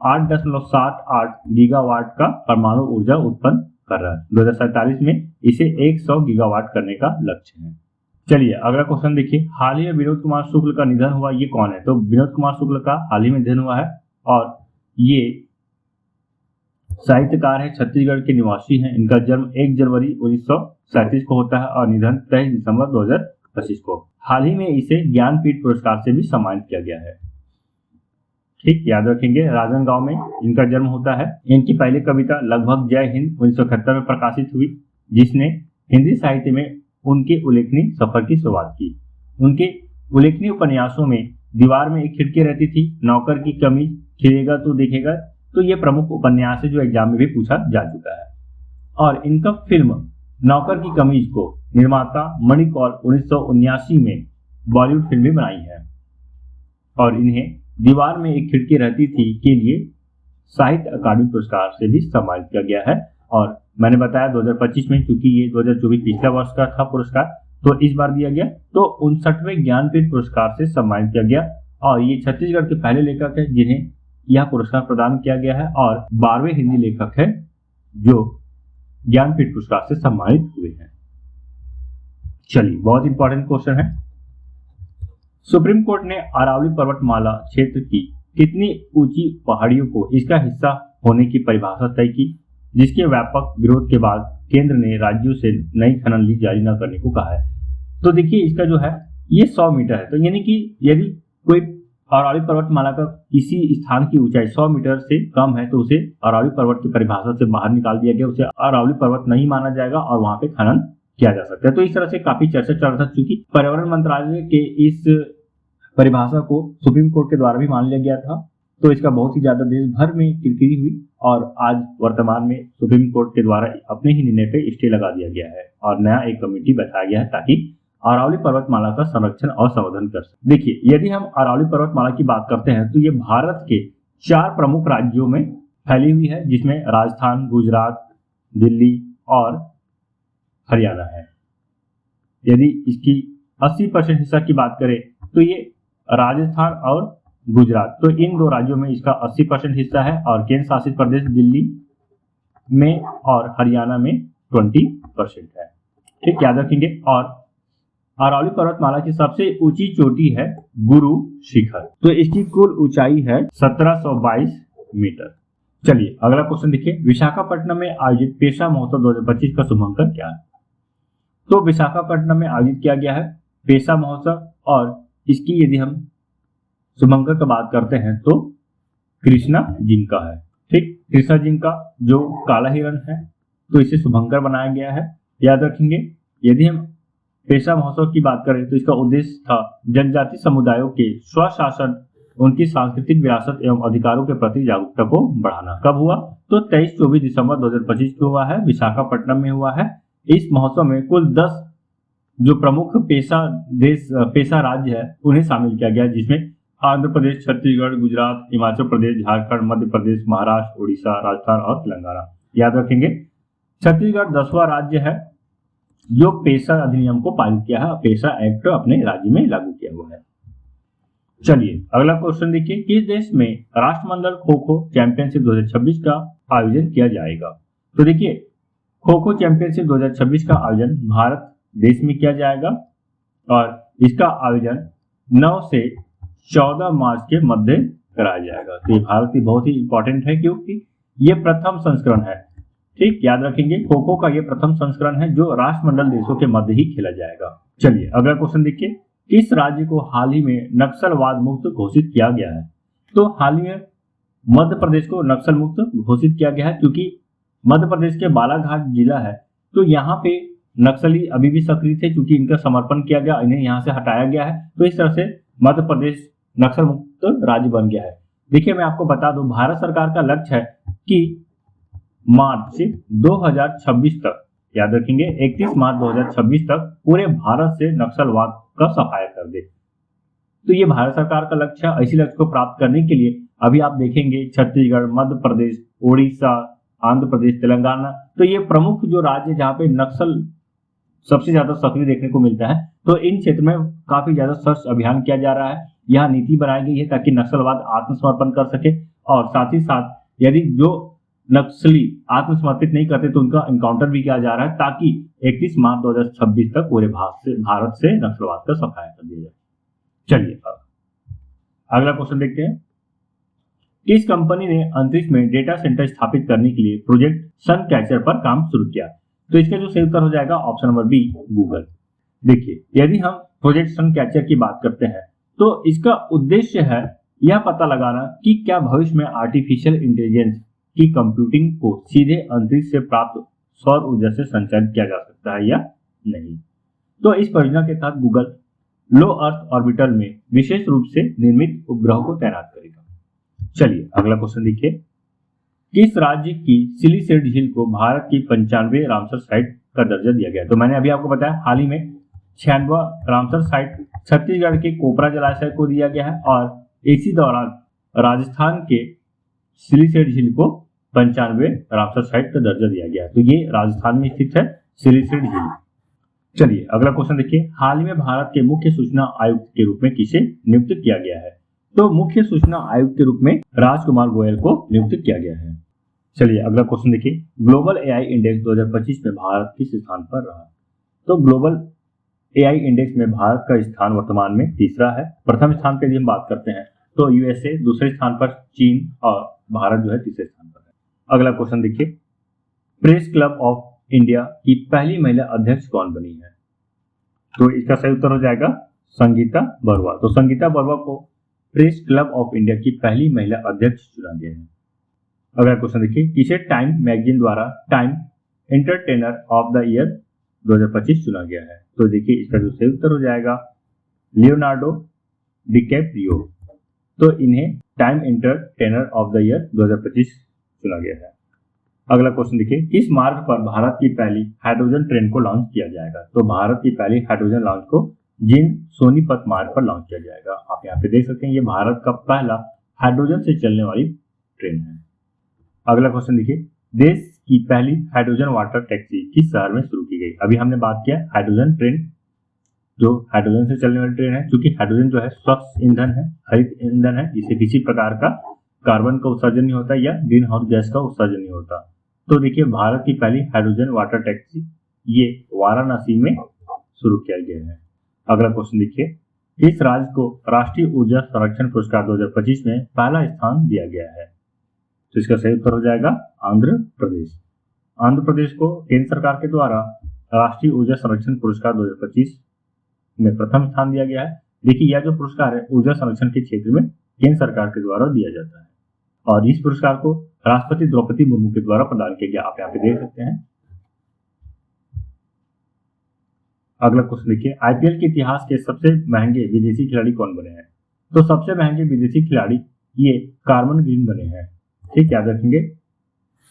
8.78 गीगावाट का परमाणु ऊर्जा उत्पन्न कर रहा है। 2047 में इसे 100 गीगावाट करने का लक्ष्य है। चलिए अगला क्वेश्चन देखिए, हाल ही में विनोद कुमार शुक्ल का निधन हुआ, ये कौन है? तो विनोद कुमार शुक्ल का हाल ही में निधन हुआ है और ये साहित्यकार है, छत्तीसगढ़ के निवासी हैं। इनका जन्म 1 जनवरी 1937 को होता है और निधन 23 दिसंबर 2025 को। हाल ही में इसे ज्ञानपीठ पुरस्कार से भी सम्मानित किया गया है। ठीक, याद रखेंगे, राजनांदगांव में इनका जन्म होता है। इनकी पहली कविता लगभग जय हिंद 1971 में प्रकाशित हुई, जिसने हिंदी साहित्य में उनके उल्लेखनीय सफर की शुरुआत की। उनके उल्लेखनीय उपन्यासों में दीवार में एक खिड़की रहती थी, नौकर की कमीज खिलेगा तो देखेगा, तो ये प्रमुख उपन्यास है जो एग्जाम में भी पूछा जा चुका है। और इनका फिल्म नौकर की कमीज को निर्माता मणिकौल 1979 में बॉलीवुड फिल्म भी बनाई है। और इन्हें दीवार में एक खिड़की रहती थी के लिए साहित्य अकादमी पुरस्कार से भी सम्मानित किया गया है। और मैंने बताया 2025 में, क्योंकि ये 2024 पिछला वर्ष का था पुरस्कार, तो इस बार दिया गया। तो 59वें ज्ञानपीठ पुरस्कार से सम्मानित किया गया और ये छत्तीसगढ़ के पहले लेखक है जिन्हें यह पुरस्कार प्रदान किया गया है और 12वें हिंदी लेखक है जो ज्ञानपीठ पुरस्कार से सम्मानित हुए हैं। चलिए, बहुत इंपॉर्टेंट क्वेश्चन है। सुप्रीम कोर्ट ने अरावली पर्वतमाला क्षेत्र की कितनी ऊंची पहाड़ियों को इसका हिस्सा होने की परिभाषा तय की, जिसके व्यापक विरोध के बाद केंद्र ने राज्यों से नई खनन लीज जारी न करने को कहा है। तो देखिए इसका जो है ये 100 मीटर है। तो यानी कि यदि कोई अरावली पर्वतमाला का किसी स्थान की ऊंचाई 100 मीटर से कम है तो उसे अरावली पर्वत की परिभाषा से बाहर निकाल दिया गया, उसे अरावली पर्वत नहीं माना जाएगा और वहां पे खनन किया जा सकता है। तो इस तरह से काफी चर्चा चल रहा था, चूंकि पर्यावरण मंत्रालय के इस परिभाषा को सुप्रीम कोर्ट के द्वारा भी मान लिया गया था, तो इसका बहुत ही ज्यादा देश भर में किरकिरी हुई और आज वर्तमान में सुप्रीम कोर्ट के द्वारा अपने ही निर्णय पे स्टे लगा दिया गया है और नया एक कमेटी बैठाया गया है ताकि अरावली पर्वतमाला का संरक्षण और संवर्धन कर सके। देखिए, यदि हम अरावली पर्वतमाला की बात करते हैं तो ये भारत के 4 प्रमुख राज्यों में फैली हुई है, जिसमें राजस्थान, गुजरात, दिल्ली और हरियाणा है। यदि इसकी 80% हिस्सा की बात करें तो ये राजस्थान और गुजरात, तो इन 2 राज्यों में इसका 80% हिस्सा है और केंद्र शासित प्रदेश दिल्ली में और हरियाणा में 20% है। ठीक, याद रखेंगे। और अरावली पर्वतमाला की सबसे ऊंची चोटी है गुरु शिखर, तो इसकी कुल ऊंचाई है 1722 मीटर। चलिए अगला क्वेश्चन देखिए, विशाखापट्टनम में आयोजित पेशा महोत्सव 2025 का शुभांकर क्या है? तो विशाखापट्टनम में आयोजित किया गया है पेशा महोत्सव, और इसकी यदि हम शुभंकर की बात करते हैं तो कृष्णा जिंका है। ठीक, कृष्णा जिंका जो काला हिरण है तो इसे शुभंकर बनाया गया है, याद रखेंगे। यदि हम पेशा महोत्सव की बात करें तो इसका उद्देश्य था जनजाति समुदायों के स्वशासन, उनकी सांस्कृतिक विरासत एवं अधिकारों के प्रति जागरूकता को बढ़ाना। कब हुआ? तो 23-24 दिसंबर 2025 को हुआ है, विशाखापट्टनम में हुआ है। इस महोत्सव में कुल 10 जो प्रमुख पेशा राज्य है उन्हें शामिल किया गया, जिसमें आंध्र प्रदेश, छत्तीसगढ़, गुजरात, हिमाचल प्रदेश, झारखंड, मध्य प्रदेश, महाराष्ट्र, उड़ीसा, राजस्थान और तेलंगाना। याद रखेंगे, छत्तीसगढ़ 10वां राज्य है जो पेशा अधिनियम को पारित किया है, पेशा एक्ट अपने राज्य में लागू किया हुआ है। चलिए अगला क्वेश्चन देखिए, किस देश में राष्ट्रमंडल खो खो चैंपियनशिप 2026 का आयोजन किया जाएगा? तो देखिए, खो खो चैंपियनशिप 2026 का आयोजन भारत देश में किया जाएगा और इसका आयोजन 9 से 14 मार्च के मध्य कराया जाएगा। तो ये भारत की बहुत ही इंपॉर्टेंट है क्योंकि ये प्रथम संस्करण है। ठीक, याद रखेंगे, खो खो का ये प्रथम संस्करण है जो राष्ट्रमंडल देशों के मध्य ही खेला जाएगा। चलिए अगला क्वेश्चन देखिए, किस राज्य को हाल ही में नक्सलवाद मुक्त घोषित किया गया है? तो हाल ही में मध्य प्रदेश को नक्सल मुक्त घोषित किया गया है, क्योंकि मध्य प्रदेश के बालाघाट जिला है तो यहाँ पे नक्सली अभी भी सक्रिय थे, क्योंकि इनका समर्पण किया गया, इन्हें यहाँ से हटाया गया है। तो इस तरह से मध्य प्रदेश नक्सल मुक्त राज्य बन गया है। देखिए मैं आपको बता दूं, भारत सरकार का लक्ष्य है कि मार्च 2026 तक, याद रखेंगे 31 मार्च 2026 तक पूरे भारत से नक्सलवाद का सफाया कर दे। तो ये भारत सरकार का लक्ष्य है। इसी लक्ष्य को प्राप्त करने के लिए अभी आप देखेंगे छत्तीसगढ़, मध्य प्रदेश, उड़ीसा, आंध्र प्रदेश, तेलंगाना, तो ये प्रमुख जो राज्य जहाँ पे नक्सल सबसे ज्यादा सक्रिय देखने को मिलता है, तो इन क्षेत्र में काफी ज्यादा सर्च अभियान किया जा रहा है। यह नीति बनाई गई है ताकि नक्सलवाद आत्मसमर्पण कर सके, और साथ ही साथ यदि जो नक्सली आत्मसमर्पित नहीं करते तो उनका एनकाउंटर भी किया जा रहा है, ताकि 31 मार्च 2026 तक पूरे भारत से नक्सलवाद का सफाया कर दिया जाए। चलिए अब अगला क्वेश्चन देखते हैं, किस कंपनी ने अंतरिक्ष में डेटा सेंटर स्थापित करने के लिए प्रोजेक्ट सन कैचर पर काम शुरू किया? तो इसका जो सही उत्तर हो जाएगा ऑप्शन नंबर बी, गूगल। देखिए, यदि हम प्रोजेक्ट सन कैचर की बात करते हैं तो इसका उद्देश्य है यह पता लगाना कि क्या भविष्य में आर्टिफिशियल इंटेलिजेंस की कंप्यूटिंग को सीधे अंतरिक्ष से प्राप्त सौर ऊर्जा से संचालित किया जा सकता है या नहीं। तो इस परियोजना के तहत गूगल लो अर्थ ऑर्बिटर में विशेष रूप से निर्मित उपग्रहों को तैनात करेगा। चलिए अगला क्वेश्चन देखिए, किस राज्य की सिलीसेड झील को भारत की 95 रामसर साइट का दर्जा दिया गया? तो मैंने अभी आपको बताया हाल ही में 96वां रामसर साइट छत्तीसगढ़ के कोपरा जलाशय को दिया गया है, और इसी दौरान राजस्थान के सिलीसेड झील को 95 रामसर साइट का दर्जा दिया गया। तो ये राजस्थान में स्थित है सिलीसेड झील। चलिए अगला क्वेश्चन देखिए, हाल ही में भारत के मुख्य सूचना आयुक्त के रूप में किसे नियुक्त किया गया है? तो मुख्य सूचना आयुक्त के रूप में राजकुमार गोयल को नियुक्त किया गया है। चलिए अगला क्वेश्चन देखिए, ग्लोबल एआई इंडेक्स 2025 में भारत किस स्थान पर रहा? तो ग्लोबल एआई इंडेक्स में भारत का स्थान वर्तमान में तीसरा है। प्रथम स्थान पर यदि हम बात करते हैं तो यूएसए, दूसरे स्थान पर चीन, और भारत जो है तीसरे स्थान पर है। अगला क्वेश्चन देखिए, प्रेस क्लब ऑफ इंडिया की पहली महिला अध्यक्ष कौन बनी है? तो इसका सही उत्तर हो जाएगा संगीता बरुआ। तो संगीता बरुआ को प्रेस क्लब ऑफ इंडिया की पहली महिला अध्यक्ष चुना गया है। अगला क्वेश्चन देखिए, किसे टाइम मैगजीन द्वारा time entertainer of the year 2025 चुना गया है? तो देखिए इसका जो सही उत्तर हो जाएगा लियोनार्डो डिकैप्रियो। तो इन्हें time entertainer of the year 2025 चुना गया है। अगला क्वेश्चन देखिए, किस मार्ग पर भारत की पहली हाइड्रोजन ट्रेन को लॉन्च किया जाएगा? तो भारत की पहली हाइड्रोजन लॉन्च को जिंद सोनीपत मार्ग पर लॉन्च किया जाएगा। आप यहाँ पे देख सकते हैं, ये भारत का पहला हाइड्रोजन से चलने वाली ट्रेन है। अगला क्वेश्चन देखिए, देश की पहली हाइड्रोजन वाटर टैक्सी किस शहर में शुरू की गई? अभी हमने बात किया हाइड्रोजन ट्रेन, जो हाइड्रोजन से चलने वाली ट्रेन है, क्योंकि हाइड्रोजन जो है स्वच्छ ईंधन है, हरित ईंधन है, जिससे किसी प्रकार का कार्बन का उत्सर्जन नहीं होता या ग्रीन हाउस गैस का उत्सर्जन नहीं होता। तो देखिए भारत की पहली हाइड्रोजन वाटर टैक्सी ये वाराणसी में शुरू किया गया है। अगला क्वेश्चन देखिए, किस राज्य को राष्ट्रीय ऊर्जा संरक्षण पुरस्कार 2025 में पहला स्थान दिया गया है? तो इसका सही उत्तर हो जाएगा आंध्र प्रदेश। आंध्र प्रदेश को केंद्र सरकार के द्वारा राष्ट्रीय ऊर्जा संरक्षण पुरस्कार 2025 में प्रथम स्थान दिया गया है। देखिए यह जो पुरस्कार है ऊर्जा संरक्षण के क्षेत्र में केंद्र सरकार के द्वारा दिया जाता है और इस पुरस्कार को राष्ट्रपति द्रौपदी मुर्मू के द्वारा प्रदान किया गया, आप यहाँ पे देख सकते हैं। अगला क्वेश्चन देखिए, आईपीएल के इतिहास के सबसे महंगे विदेशी खिलाड़ी कौन बने हैं? तो सबसे महंगे विदेशी खिलाड़ी ये कार्मन ग्रीन बने हैं। ठीक, याद रखेंगे।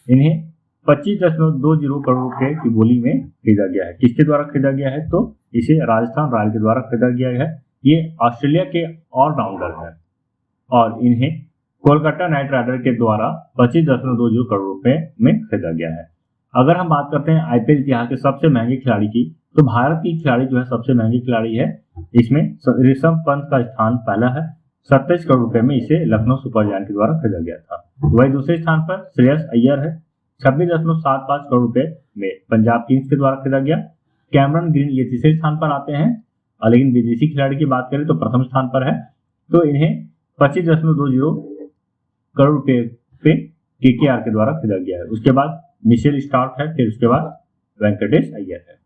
इन्हें 25.20 करोड़ रुपए की बोली में खरीदा गया है। किसके द्वारा खरीदा गया है? तो इसे राजस्थान रॉयल के द्वारा खरीदा गया है। ये ऑस्ट्रेलिया के ऑलराउंडर हैं और इन्हें कोलकाता नाइट राइडर के द्वारा 25.20 करोड़ रुपए में खरीदा गया है। अगर हम बात करते हैं आईपीएल इतिहास के सबसे महंगे खिलाड़ी की, तो भारत की खिलाड़ी जो है सबसे महंगे खिलाड़ी है। इसमें ऋषभ पंत का स्थान पहला है। 27 करोड़ रुपए में इसे लखनऊ सुपर जायंट के द्वारा खरीदा गया था। वही दूसरे स्थान पर श्रेयस अय्यर है। 26.75 करोड़ रुपए में पंजाब किंग्स के द्वारा खरीदा गया। कैमरन ग्रीन ये तीसरे स्थान पर आते हैं। लेकिन विदेशी खिलाड़ी की बात करें तो प्रथम स्थान पर है। तो इन्हें 25.20 करोड़ रुपए पे केकेआर के द्वारा खरीदा गया है। उसके बाद मिशेल स्टार्क है, फिर उसके बाद वेंकटेश अय्यर है।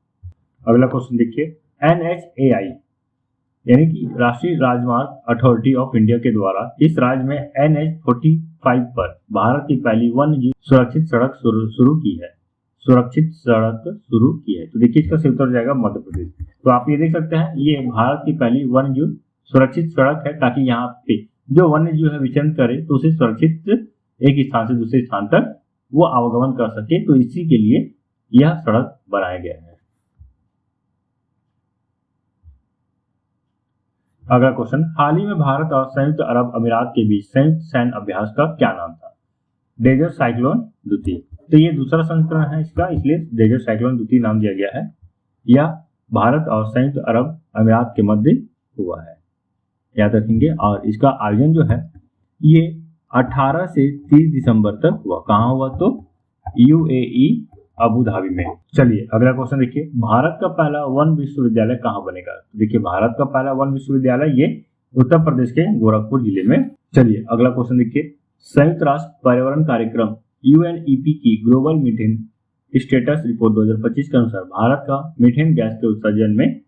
अगला क्वेश्चन देखिए, NHAI यानी कि राष्ट्रीय राजमार्ग अथॉरिटी ऑफ इंडिया के द्वारा इस राज्य में NH-45 पर भारत की पहली वन्य सुरक्षित सड़क शुरू की है। तो देखिए इसका सही उत्तर जाएगा मध्य प्रदेश। तो आप ये देख सकते हैं ये भारत की पहली वन्य सुरक्षित सड़क है, ताकि यहाँ पे जो वन्य जीव है विचरण करे तो उसे सुरक्षित एक स्थान से दूसरे स्थान तक वो आवागमन कर सके, तो इसी के लिए यह सड़क बनाया गया है। अगला क्वेश्चन, हाल ही में भारत और संयुक्त अरब अमीरात के बीच संयुक्त सैन्य अभ्यास का क्या नाम था? डेजर्ट साइक्लोन द्वितीय। तो ये दूसरा संस्करण है इसका, इसलिए डेजर्ट साइक्लोन द्वितीय नाम दिया गया है। यह भारत और संयुक्त अरब अमीरात के मध्य हुआ है, याद रखेंगे। और इसका आयोजन जो है ये 18 से 30 दिसंबर तक हुआ। कहाँ हुआ? तो UAE अबू धाबी में। चलिए अगला क्वेश्चन देखिए, भारत का पहला वन विश्वविद्यालय कहाँ बनेगा? देखिए भारत का पहला वन विश्वविद्यालय ये उत्तर प्रदेश के गोरखपुर जिले में। चलिए अगला क्वेश्चन देखिए, संयुक्त राष्ट्र पर्यावरण कार्यक्रम UNEP की ग्लोबल मीथेन स्टेटस रिपोर्ट 2025 के अनुसार भारत का मीथेन गैस के उत्सर्जन में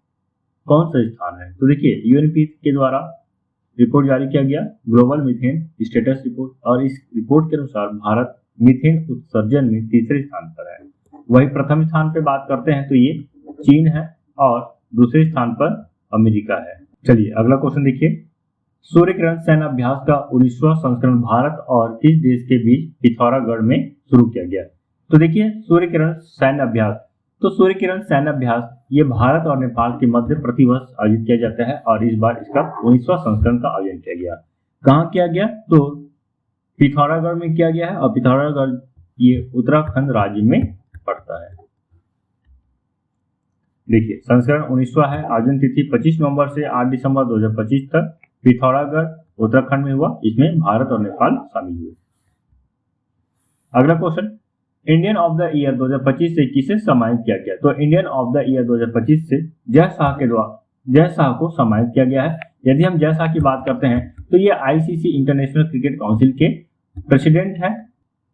कौन सा स्थान है? तो देखिए UNEP के द्वारा रिपोर्ट जारी किया गया ग्लोबल मीथेन स्टेटस रिपोर्ट, और इस रिपोर्ट के अनुसार भारत मीथेन उत्सर्जन में तीसरे स्थान पर है। वही प्रथम स्थान पे बात करते हैं तो ये चीन है और दूसरे स्थान पर अमेरिका है। चलिए अगला क्वेश्चन देखिए, सूर्य किरण सैन्य अभ्यास का 19वां संस्करण भारत और किस देश के बीच पिथौरागढ़ में शुरू किया गया? तो देखिए सूर्य किरण सैन्य अभ्यास, तो सूर्य किरण सैन्य अभ्यास ये भारत और नेपाल के मध्य प्रतिवर्ष आयोजित किया जाता है और इस बार इसका 19वां संस्करण का आयोजन किया गया। कहाँ किया गया? तो पिथौरागढ़ में किया गया है और पिथौरागढ़ ये उत्तराखंड राज्य में पड़ता है। देखिए संस्करण 19वां है, आयोजन तिथि 25 नवंबर से 8 दिसंबर 2025 तक, पिथौरागढ़ उत्तराखंड में हुआ। इसमें भारत और नेपाल शामिल हुए। अगला question, Indian of the year 2025 से किसे सम्मानित किया गया? तो इंडियन ऑफ द ईयर 2025 से जय शाह के द्वारा जय शाह को सम्मानित किया गया है। यदि हम जय शाह की बात करते हैं तो ये ICC इंटरनेशनल क्रिकेट काउंसिल के प्रेसिडेंट है।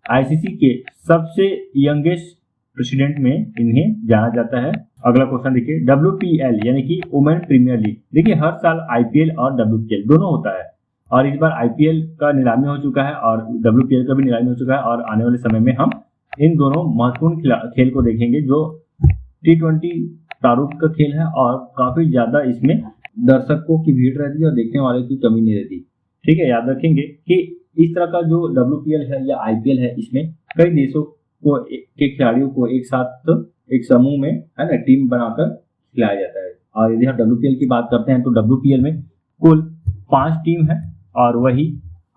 ICC के सबसे यंगेस्ट प्रेसिडेंट में इन्हें जाना जाता है। अगला क्वेश्चन देखिए, WPL यानी कि वुमेन प्रीमियर लीग। देखिए हर साल IPL और WPL दोनों होता है और इस बार IPL का नीलामी हो चुका है और WPL का भी नीलामी हो चुका है और आने वाले समय में हम इन दोनों महत्वपूर्ण खेल को देखेंगे जो T20 प्रारूप का खेल है और काफी ज्यादा इसमें दर्शकों की भीड़ रहती है और देखने वाले की कमी नहीं रहती। ठीक है, याद रखेंगे कि इस तरह का जो WPL है या IPL है इसमें कई देशों को के खिलाड़ियों को एक साथ एक समूह में है ना टीम बनाकर खिलाया जाता है। और यदि हम WPL की बात करते हैं तो WPL में कुल 5 टीम है और वही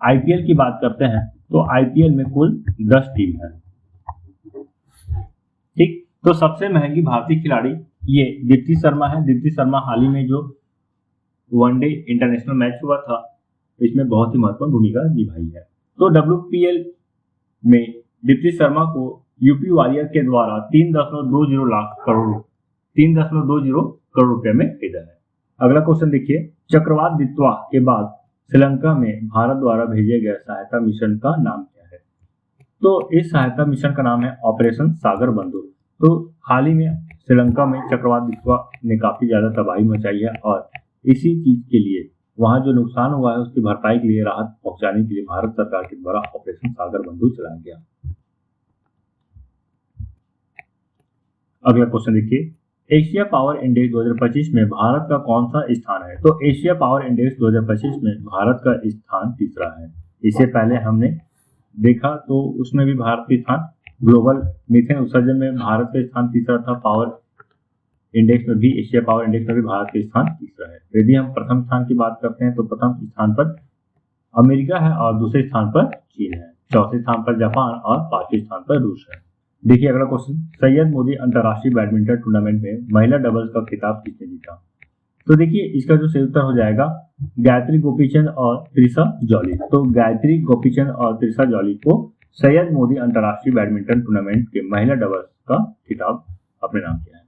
IPL की बात करते हैं तो IPL में कुल 10 टीम है। ठीक, तो सबसे महंगी भारतीय खिलाड़ी ये दीप्ति शर्मा है। दीप्ति शर्मा हाल ही में जो वनडे इंटरनेशनल मैच हुआ था इसमें बहुत ही महत्वपूर्ण भूमिका निभाई है। तो WPL में दीप्ति शर्मा को यूपी वॉरियर के द्वारा 3.20 करोड़ रुपए में खरीदा है। अगला क्वेश्चन देखिए, चक्रवात दित्वा के बाद श्रीलंका में भारत द्वारा भेजे गए सहायता मिशन का नाम क्या है? तो इस सहायता मिशन का नाम है ऑपरेशन सागर बंधु। तो हाल ही में श्रीलंका में चक्रवात बिस्वा ने काफी ज्यादा तबाही मचाई है और इसी चीज के लिए वहां जो नुकसान हुआ है उसकी भरपाई के लिए राहत पहुंचाने के लिए भारत सरकार के द्वारा ऑपरेशन सागर बंधु चलाया गया। अगला क्वेश्चन देखिए, एशिया पावर इंडेक्स 2025 में भारत का कौन सा स्थान है? तो एशिया पावर इंडेक्स 2025 में भारत का स्थान तीसरा है। इससे पहले हमने देखा तो उसमें भी भारत का स्थान, ग्लोबल मीथेन उत्सर्जन में भारत का स्थान तीसरा था, पावर इंडेक्स में भी, एशिया पावर इंडेक्स में भी भारत का स्थान तीसरा है। यदि हम प्रथम स्थान की बात करते हैं तो प्रथम स्थान पर अमेरिका है और दूसरे स्थान पर चीन है, चौथे स्थान पर जापान और पांचवें स्थान पर रूस है। देखिए अगला क्वेश्चन, सैयद मोदी अंतरराष्ट्रीय बैडमिंटन टूर्नामेंट में महिला डबल्स का खिताब किसने जीता? तो देखिए इसका जो सही उत्तर हो जाएगा गायत्री गोपीचंद और त्रिशा जॉली। तो गायत्री गोपीचंद और त्रिशा जॉली को सैयद मोदी अंतरराष्ट्रीय बैडमिंटन टूर्नामेंट के महिला डबल्स का खिताब अपने नाम किया है।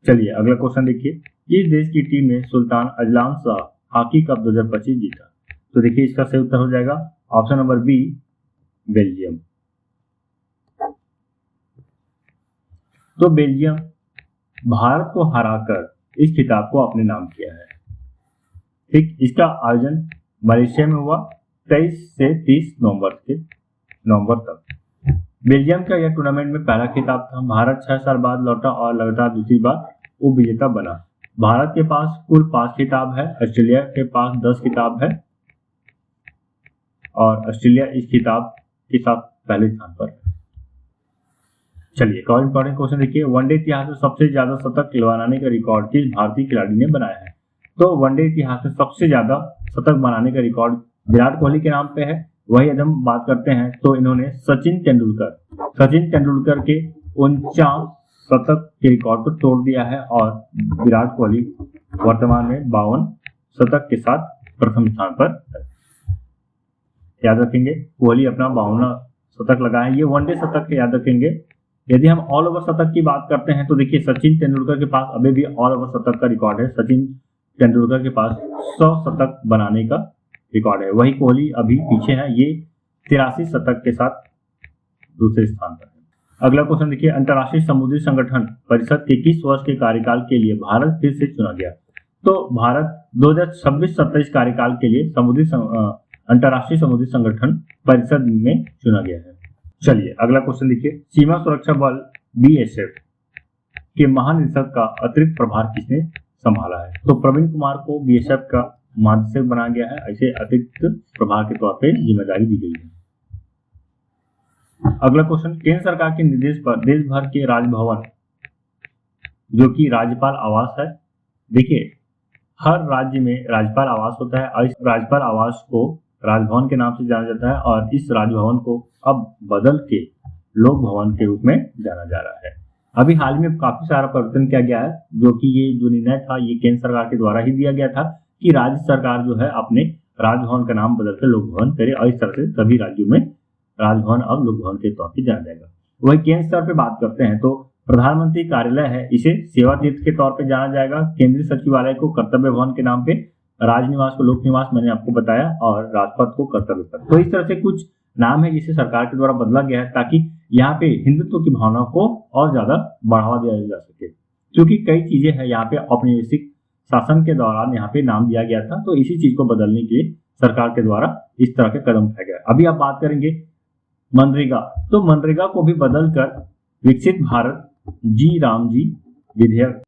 चलिए अगला क्वेश्चन देखिए, किस देश की टीम ने Sultan Azlan Shah hockey cup 2025 जीता? तो देखिए इसका सही उत्तर हो जाएगा ऑप्शन नंबर बी, बेल्जियम। तो बेल्जियम भारत को हराकर इस खिताब को अपने नाम किया है। ठीक, इसका आयोजन मलेशिया में हुआ 23 से 30 नवंबर तक। बेल्जियम का यह टूर्नामेंट में पहला खिताब था। भारत 6 साल बाद लौटा और लगातार दूसरी बार उप विजेता बना। भारत के पास कुल 5 खिताब है, ऑस्ट्रेलिया के पास 10 खिताब है और ऑस्ट्रेलिया इस खिताब के साथ पहले स्थान पर है। चलिए एक और इंपॉर्टेंट क्वेश्चन देखिए, वनडे इतिहास में सबसे ज्यादा शतक बनाने का रिकॉर्ड किस भारतीय खिलाड़ी ने बनाया है? तो वनडे इतिहास में सबसे ज्यादा शतक बनाने का रिकॉर्ड विराट कोहली के नाम पे है। वही यदि हम बात करते हैं तो इन्होंने सचिन तेंदुलकर के 49 शतक के रिकॉर्ड को तोड़ दिया है और विराट कोहली वर्तमान में 52 शतक के साथ प्रथम स्थान पर है। याद रखेंगे कोहली अपना 52 शतक लगाए, ये वनडे शतक के याद रखेंगे। यदि हम ऑल ओवर शतक की बात करते हैं तो देखिए सचिन तेंदुलकर के पास अभी भी ऑल ओवर शतक का रिकॉर्ड है। सचिन तेंदुलकर के पास 100 शतक बनाने का रिकॉर्ड है, वही कोहली अभी पीछे है, ये 83 शतक के साथ दूसरे स्थान पर है। अगला क्वेश्चन देखिए, अंतर्राष्ट्रीय समुद्री संगठन परिषद के किस वर्ष के कार्यकाल के लिए भारत फिर से चुना गया? तो भारत 2026-27 कार्यकाल के लिए अंतर्राष्ट्रीय समुद्री संगठन परिषद में चुना गया है। चलिए अगला क्वेश्चन देखिए, सीमा सुरक्षा बल BSF के महानिदेशक का अतिरिक्त प्रभार किसने संभाला है? तो प्रवीण कुमार को BSF का महानिदेशक बनाया गया है, ऐसे अतिरिक्त प्रभार के तौर पे जिम्मेदारी दी गई है। अगला क्वेश्चन, केंद्र सरकार के निर्देश पर देश भर के राजभवन जो कि राज्यपाल आवास है, देखिए हर राज्य में राज्यपाल आवास होता है और इस राज्यपाल आवास को राजभवन के नाम से जाना जाता है और इस राजभवन को अब बदल के लोक भवन के रूप में जाना जा रहा है। अभी हाल में काफी सारा परिवर्तन किया गया है, जो कि ये जो निर्णय था ये केंद्र सरकार के द्वारा ही दिया गया था कि राज्य सरकार जो है अपने राजभवन का नाम बदल कर लोक भवन करे और इस तरह से सभी राज्यों में राजभवन अब लोक भवन के तौर पर जाना जाएगा। वही केंद्र स्तर पर बात करते हैं तो प्रधानमंत्री कार्यालय है, इसे सेवा तीर्थ के तौर पर जाना जाएगा। केंद्रीय सचिवालय को कर्तव्य भवन के नाम पे, राजनिवास को लोक निवास मैंने आपको बताया और राजपथ को कर्तव्य पथ। तो इस तरह से कुछ नाम है जिसे सरकार के द्वारा बदला गया है ताकि यहाँ पे हिंदुत्व की भावना को और ज्यादा बढ़ावा दिया जा सके, क्योंकि कई चीजें हैं यहाँ पे औपनिवेशिक शासन के दौरान यहाँ पे नाम दिया गया था, तो इसी चीज को बदलने के लिए सरकार के द्वारा इस तरह के कदम उठाए गए। अभी आप बात करेंगे मनरेगा, तो मनरेगा को भी बदल कर विकसित भारत जी राम जी विधेयक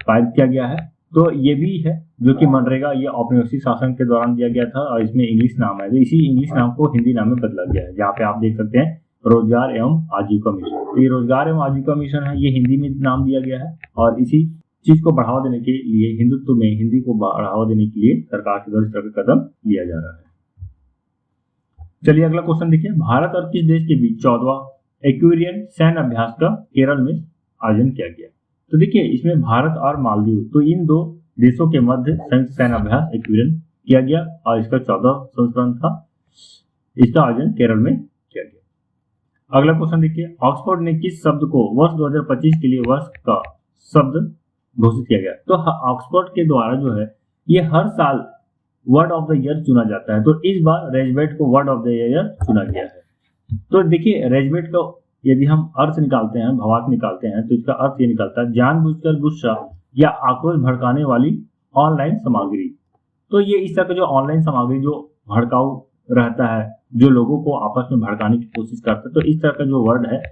पारित किया गया है। तो ये भी है जो कि मनरेगा ये औपनिवेशिक शासन के दौरान दिया गया था और इसमें इंग्लिश नाम है, तो इसी इंग्लिश नाम को हिंदी नाम में बदला गया है। जहाँ पे आप देख सकते हैं रोजगार एवं आजीविका मिशन, तो ये रोजगार एवं आजीविका मिशन है, ये हिंदी में नाम दिया गया है और इसी चीज को बढ़ावा देने के लिए हिंदुत्व में हिंदी को बढ़ावा देने के लिए सरकार के द्वारा इस तरह का कदम लिया जा रहा है। चलिए अगला क्वेश्चन देखिए, भारत और किस देश के बीच 14वां एक्वेरियन सैन्य अभ्यास का केरल में आयोजन किया गया? तो देखिए इसमें भारत और मालदीव, तो इन दो देशों के मध्य संयुक्त सैन्य अभ्यास एक्वेरियन किया गया और इसका 14वां संस्करण था। इसका आयोजन केरल में किया गया। अगला क्वेश्चन देखिए, ऑक्सफोर्ड ने किस शब्द को वर्ष 2025 के लिए वर्ष का शब्द घोषित किया गया? तो ऑक्सफोर्ड के द्वारा जो है ये हर साल वर्ड ऑफ द ईयर चुना जाता है, तो इस बार रेजबेट को वर्ड ऑफ द ईयर चुना गया है। तो देखिए रेजबेट को यदि हम अर्थ निकालते हैं, भावार्थ निकालते हैं, तो इसका अर्थ ये निकलता है जानबूझकर गुस्सा या आक्रोश भड़काने वाली ऑनलाइन सामग्री। तो ये इस तरह का जो ऑनलाइन सामग्री जो भड़काऊ रहता है, जो लोगों को आपस में भड़काने की कोशिश करता है, तो इस तरह का जो वर्ड है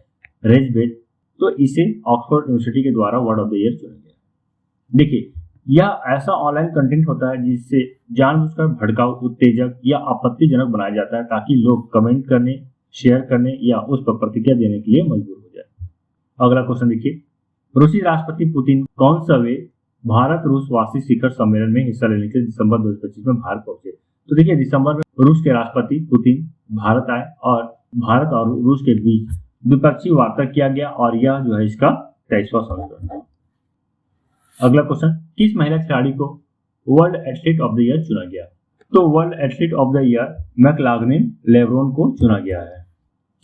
रेज बेट, तो इसे ऑक्सफोर्ड यूनिवर्सिटी के द्वारा वर्ड ऑफ द ईयर चुना गया। देखिए, यह ऐसा ऑनलाइन कंटेंट होता है जिससे जानबूझकर भड़काऊ, उत्तेजक या आपत्तिजनक बनाया जाता है ताकि लोग कमेंट करने, शेयर करने या उस पर प्रतिक्रिया देने के लिए मजबूर हो जाए। अगला क्वेश्चन देखिए, रूसी राष्ट्रपति पुतिन कौन सा भारत रूस वार्षिक शिखर सम्मेलन में हिस्सा लेने के लिए दिसंबर 2025 में भारत पहुंचे? तो देखिए, दिसंबर में रूस के राष्ट्रपति पुतिन भारत आए और भारत और रूस के बीच द्विपक्षीय वार्ता किया गया और यह जो है इसका 23वां संस्करण है। अगला क्वेश्चन, किस महिला खिलाड़ी को world athlete of the year चुना गया? तो world athlete of the year McLaughlin Levrone को चुना गया है।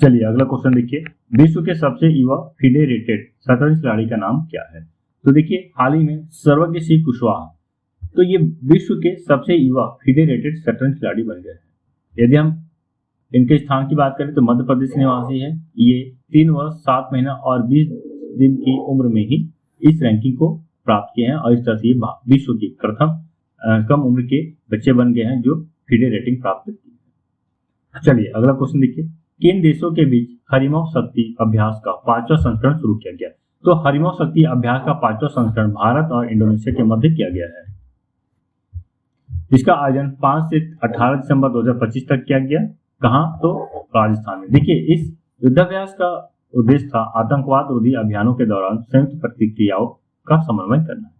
चलिए अगला क्वेश्चन देखिए, विश्व के सबसे युवा फेडरेटेड शतरंज खिलाड़ी का नाम क्या है? तो देखिए, हाल ही में सर्वज्ञ सिंह कुशवाहा, तो ये विश्व के सबसे युवा फेडरेटेड शतरंज खिलाड़ी बन गए हैं। यदि हम इनके स्थान की बात करें तो मध्य प्रदेश निवासी है। ये 3 वर्ष 7 महीना और 20 दिन की उम्र में ही इस रैंकिंग को प्राप्त किए हैं और इस तरह से विश्व के प्रथम कम उम्र के बच्चे बन गए हैं जो फीडे रेटिंग प्राप्त की है। चलिए अगला क्वेश्चन देखिए, किन देशों के बीच हरिमोह शक्ति अभ्यास का 5वां संस्करण शुरू किया गया? तो हरिमोह शक्ति अभ्यास का 5वां संस्करण भारत और इंडोनेशिया के मध्य किया गया है। इसका आयोजन 5 से 18 दिसंबर 2025 तक किया गया। कहां? तो राजस्थान में। देखिए, इस युद्धाभ्यास का उद्देश्य था आतंकवाद रोधी अभियानों के दौरान संयुक्त प्रतिक्रियाओं का समन्वय करना।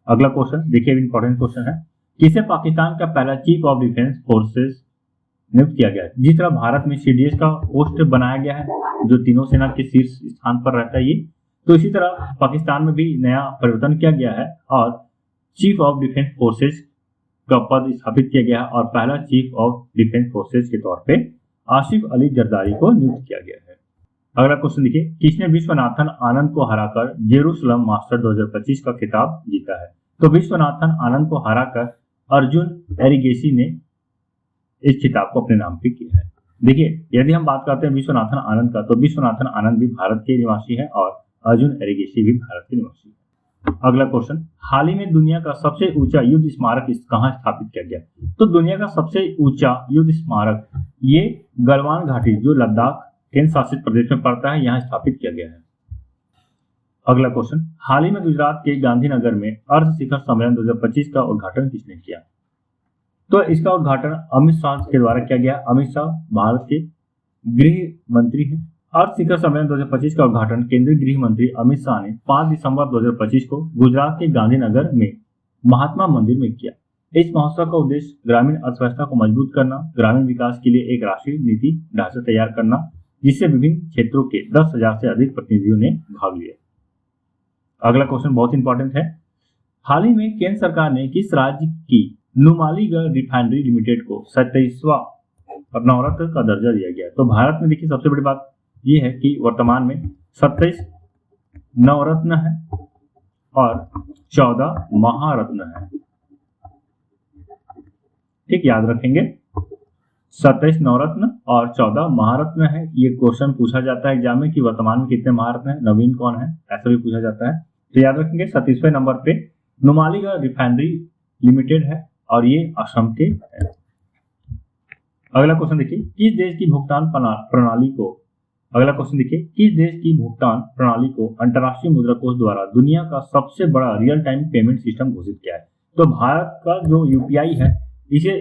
अगला क्वेश्चन देखिए, इंपॉर्टेंट क्वेश्चन है, किसे पाकिस्तान का पहला चीफ ऑफ डिफेंस फोर्सेस नियुक्त किया गया है? जिस तरह भारत में सीडीएस का पोस्ट बनाया गया है जो तीनों सेना के शीर्ष स्थान पर रहता है ये, तो इसी तरह पाकिस्तान में भी नया परिवर्तन किया गया है और चीफ ऑफ डिफेंस फोर्सेस का पद स्थापित किया गया है और पहला चीफ ऑफ डिफेंस फोर्सेस के तौर पे आसिफ अली जरदारी को नियुक्त किया गया है। अगला क्वेश्चन देखिए, किसने विश्वनाथन आनंद को हराकर जेरूसलम मास्टर 2025 का खिताब जीता है? तो विश्वनाथन आनंद को हराकर अर्जुन एरिगेसी ने इस खिताब को अपने नाम पे किया है। देखिए, यदि हम बात करते हैं विश्वनाथन आनंद का, तो विश्वनाथन आनंद भी भारत के निवासी है और अर्जुन एरिगेसी भी भारत के निवासी है। अगला क्वेश्चन, हाल ही में दुनिया का सबसे ऊंचा युद्ध स्मारक कहां स्थापित किया गया? तो दुनिया का सबसे ऊंचा युद्ध स्मारक ये गलवान घाटी जो लद्दाख केंद्र शासित प्रदेश में पड़ता है, यहाँ स्थापित किया गया है। अगला क्वेश्चन, हाल ही में गुजरात के गांधीनगर में अर्थ शिखर सम्मेलन 2025 का उद्घाटन किसने किया? तो इसका उद्घाटन अमित शाह के द्वारा किया गया। अमित शाह भारत के गृह मंत्री हैं। अर्थ शिखर सम्मेलन 2025 का उद्घाटन केंद्रीय गृह मंत्री अमित शाह ने 5 दिसंबर 2025 को गुजरात के गांधीनगर में महात्मा मंदिर में किया। इस महोत्सव का उद्देश्य ग्रामीण अर्थव्यवस्था को मजबूत करना, ग्रामीण विकास के लिए एक राष्ट्रीय नीति ढांचा तैयार करना, जिससे विभिन्न क्षेत्रों के 10,000 से अधिक प्रतिनिधियों ने भाग लिया। अगला क्वेश्चन बहुत इंपॉर्टेंट है, हाल ही में केंद्र सरकार ने किस राज्य की नुमालीगढ़ रिफाइनरी लिमिटेड को 27वां नवरत्न का दर्जा दिया गया? तो भारत में देखिए, सबसे बड़ी बात यह है कि वर्तमान में 27 नवरत्न है और 14 महारत्न है। ठीक, याद रखेंगे, 27 नवरत्न और 14 महारत्न है। ये क्वेश्चन पूछा जाता है एग्जाम में कि वर्तमान में कितने महारत्न है, नवीन कौन है, ऐसा भी पूछा जाता है। तो याद रखेंगे 27वें नंबर पे नुमालीगढ़ रिफाइनरी लिमिटेड है और ये असम के है। अगला क्वेश्चन देखिए, किस देश की भुगतान प्रणाली को अंतर्राष्ट्रीय मुद्रा कोष द्वारा दुनिया का सबसे बड़ा रियल टाइम पेमेंट सिस्टम घोषित किया है? तो भारत का जो यूपीआई है इसे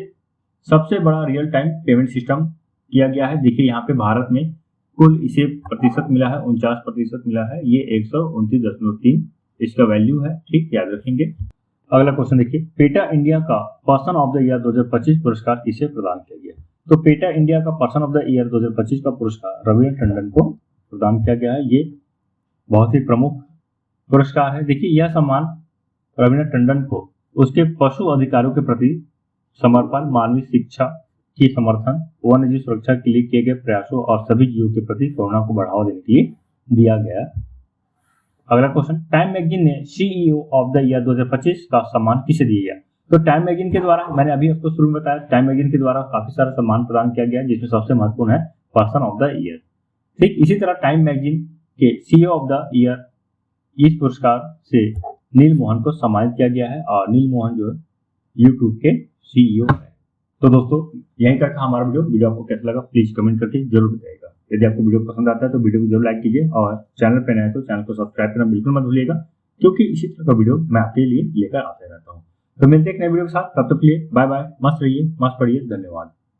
सबसे बड़ा रियल टाइम पेमेंट सिस्टम किया गया है। देखिए, यहाँ पे भारत में कुल इसे प्रतिशत मिला है, 49% मिला है। ये 129.3 इसका वैल्यू है। ठीक, याद रखेंगे। अगला क्वेश्चन देखिए, पेटा इंडिया का पर्सन ऑफ द ईयर 2025 पुरस्कार किसे प्रदान किया गया? तो पेटा इंडिया का पर्सन ऑफ द ईयर 2025 का पुरस्कार रविंद्र टंडन को प्रदान किया गया है। ये बहुत ही प्रमुख पुरस्कार है। देखिए, यह सम्मान रविंद्र टंडन को उसके पशु अधिकारों के प्रति समर्पण, मानवीय शिक्षा की समर्थन, वन्य जीव सुरक्षा के लिए किए गए प्रयासों और सभी जीवों के प्रति करुणा को बढ़ावा देने के लिए दिया गया। अगला क्वेश्चन, टाइम मैगजीन ने सीईओ ऑफ द ईयर 2025 का सम्मान किसे दिया गया? तो टाइम मैगजीन के द्वारा, मैंने अभी आपको शुरू में बताया, टाइम मैगजीन के द्वारा काफी सारा सम्मान प्रदान किया गया जिसमें सबसे महत्वपूर्ण है पर्सन ऑफ द ईयर। ठीक इसी तरह टाइम मैगजीन के सीईओ ऑफ द ईयर इस पुरस्कार से नील मोहन को सम्मानित किया गया है और नील मोहन जो है यूट्यूब के सीईओ है। तो दोस्तों यहीं तक हमारा वीडियो आपको कैसा लगा प्लीज कमेंट करके जरूर बताइएगा। यदि आपको वीडियो पसंद आता है तो वीडियो को जरूर लाइक कीजिए और चैनल पर नए हैं तो चैनल को सब्सक्राइब करना बिल्कुल मत भूलिएगा, क्योंकि इसी तरह का वीडियो मैं आपके लिए लेकर आते रहता हूँ। तो मिलते हैं एक नए वीडियो के साथ, तब तक के लिए बाय बाय, मस्त रहिए, मस्त पढ़िए, धन्यवाद।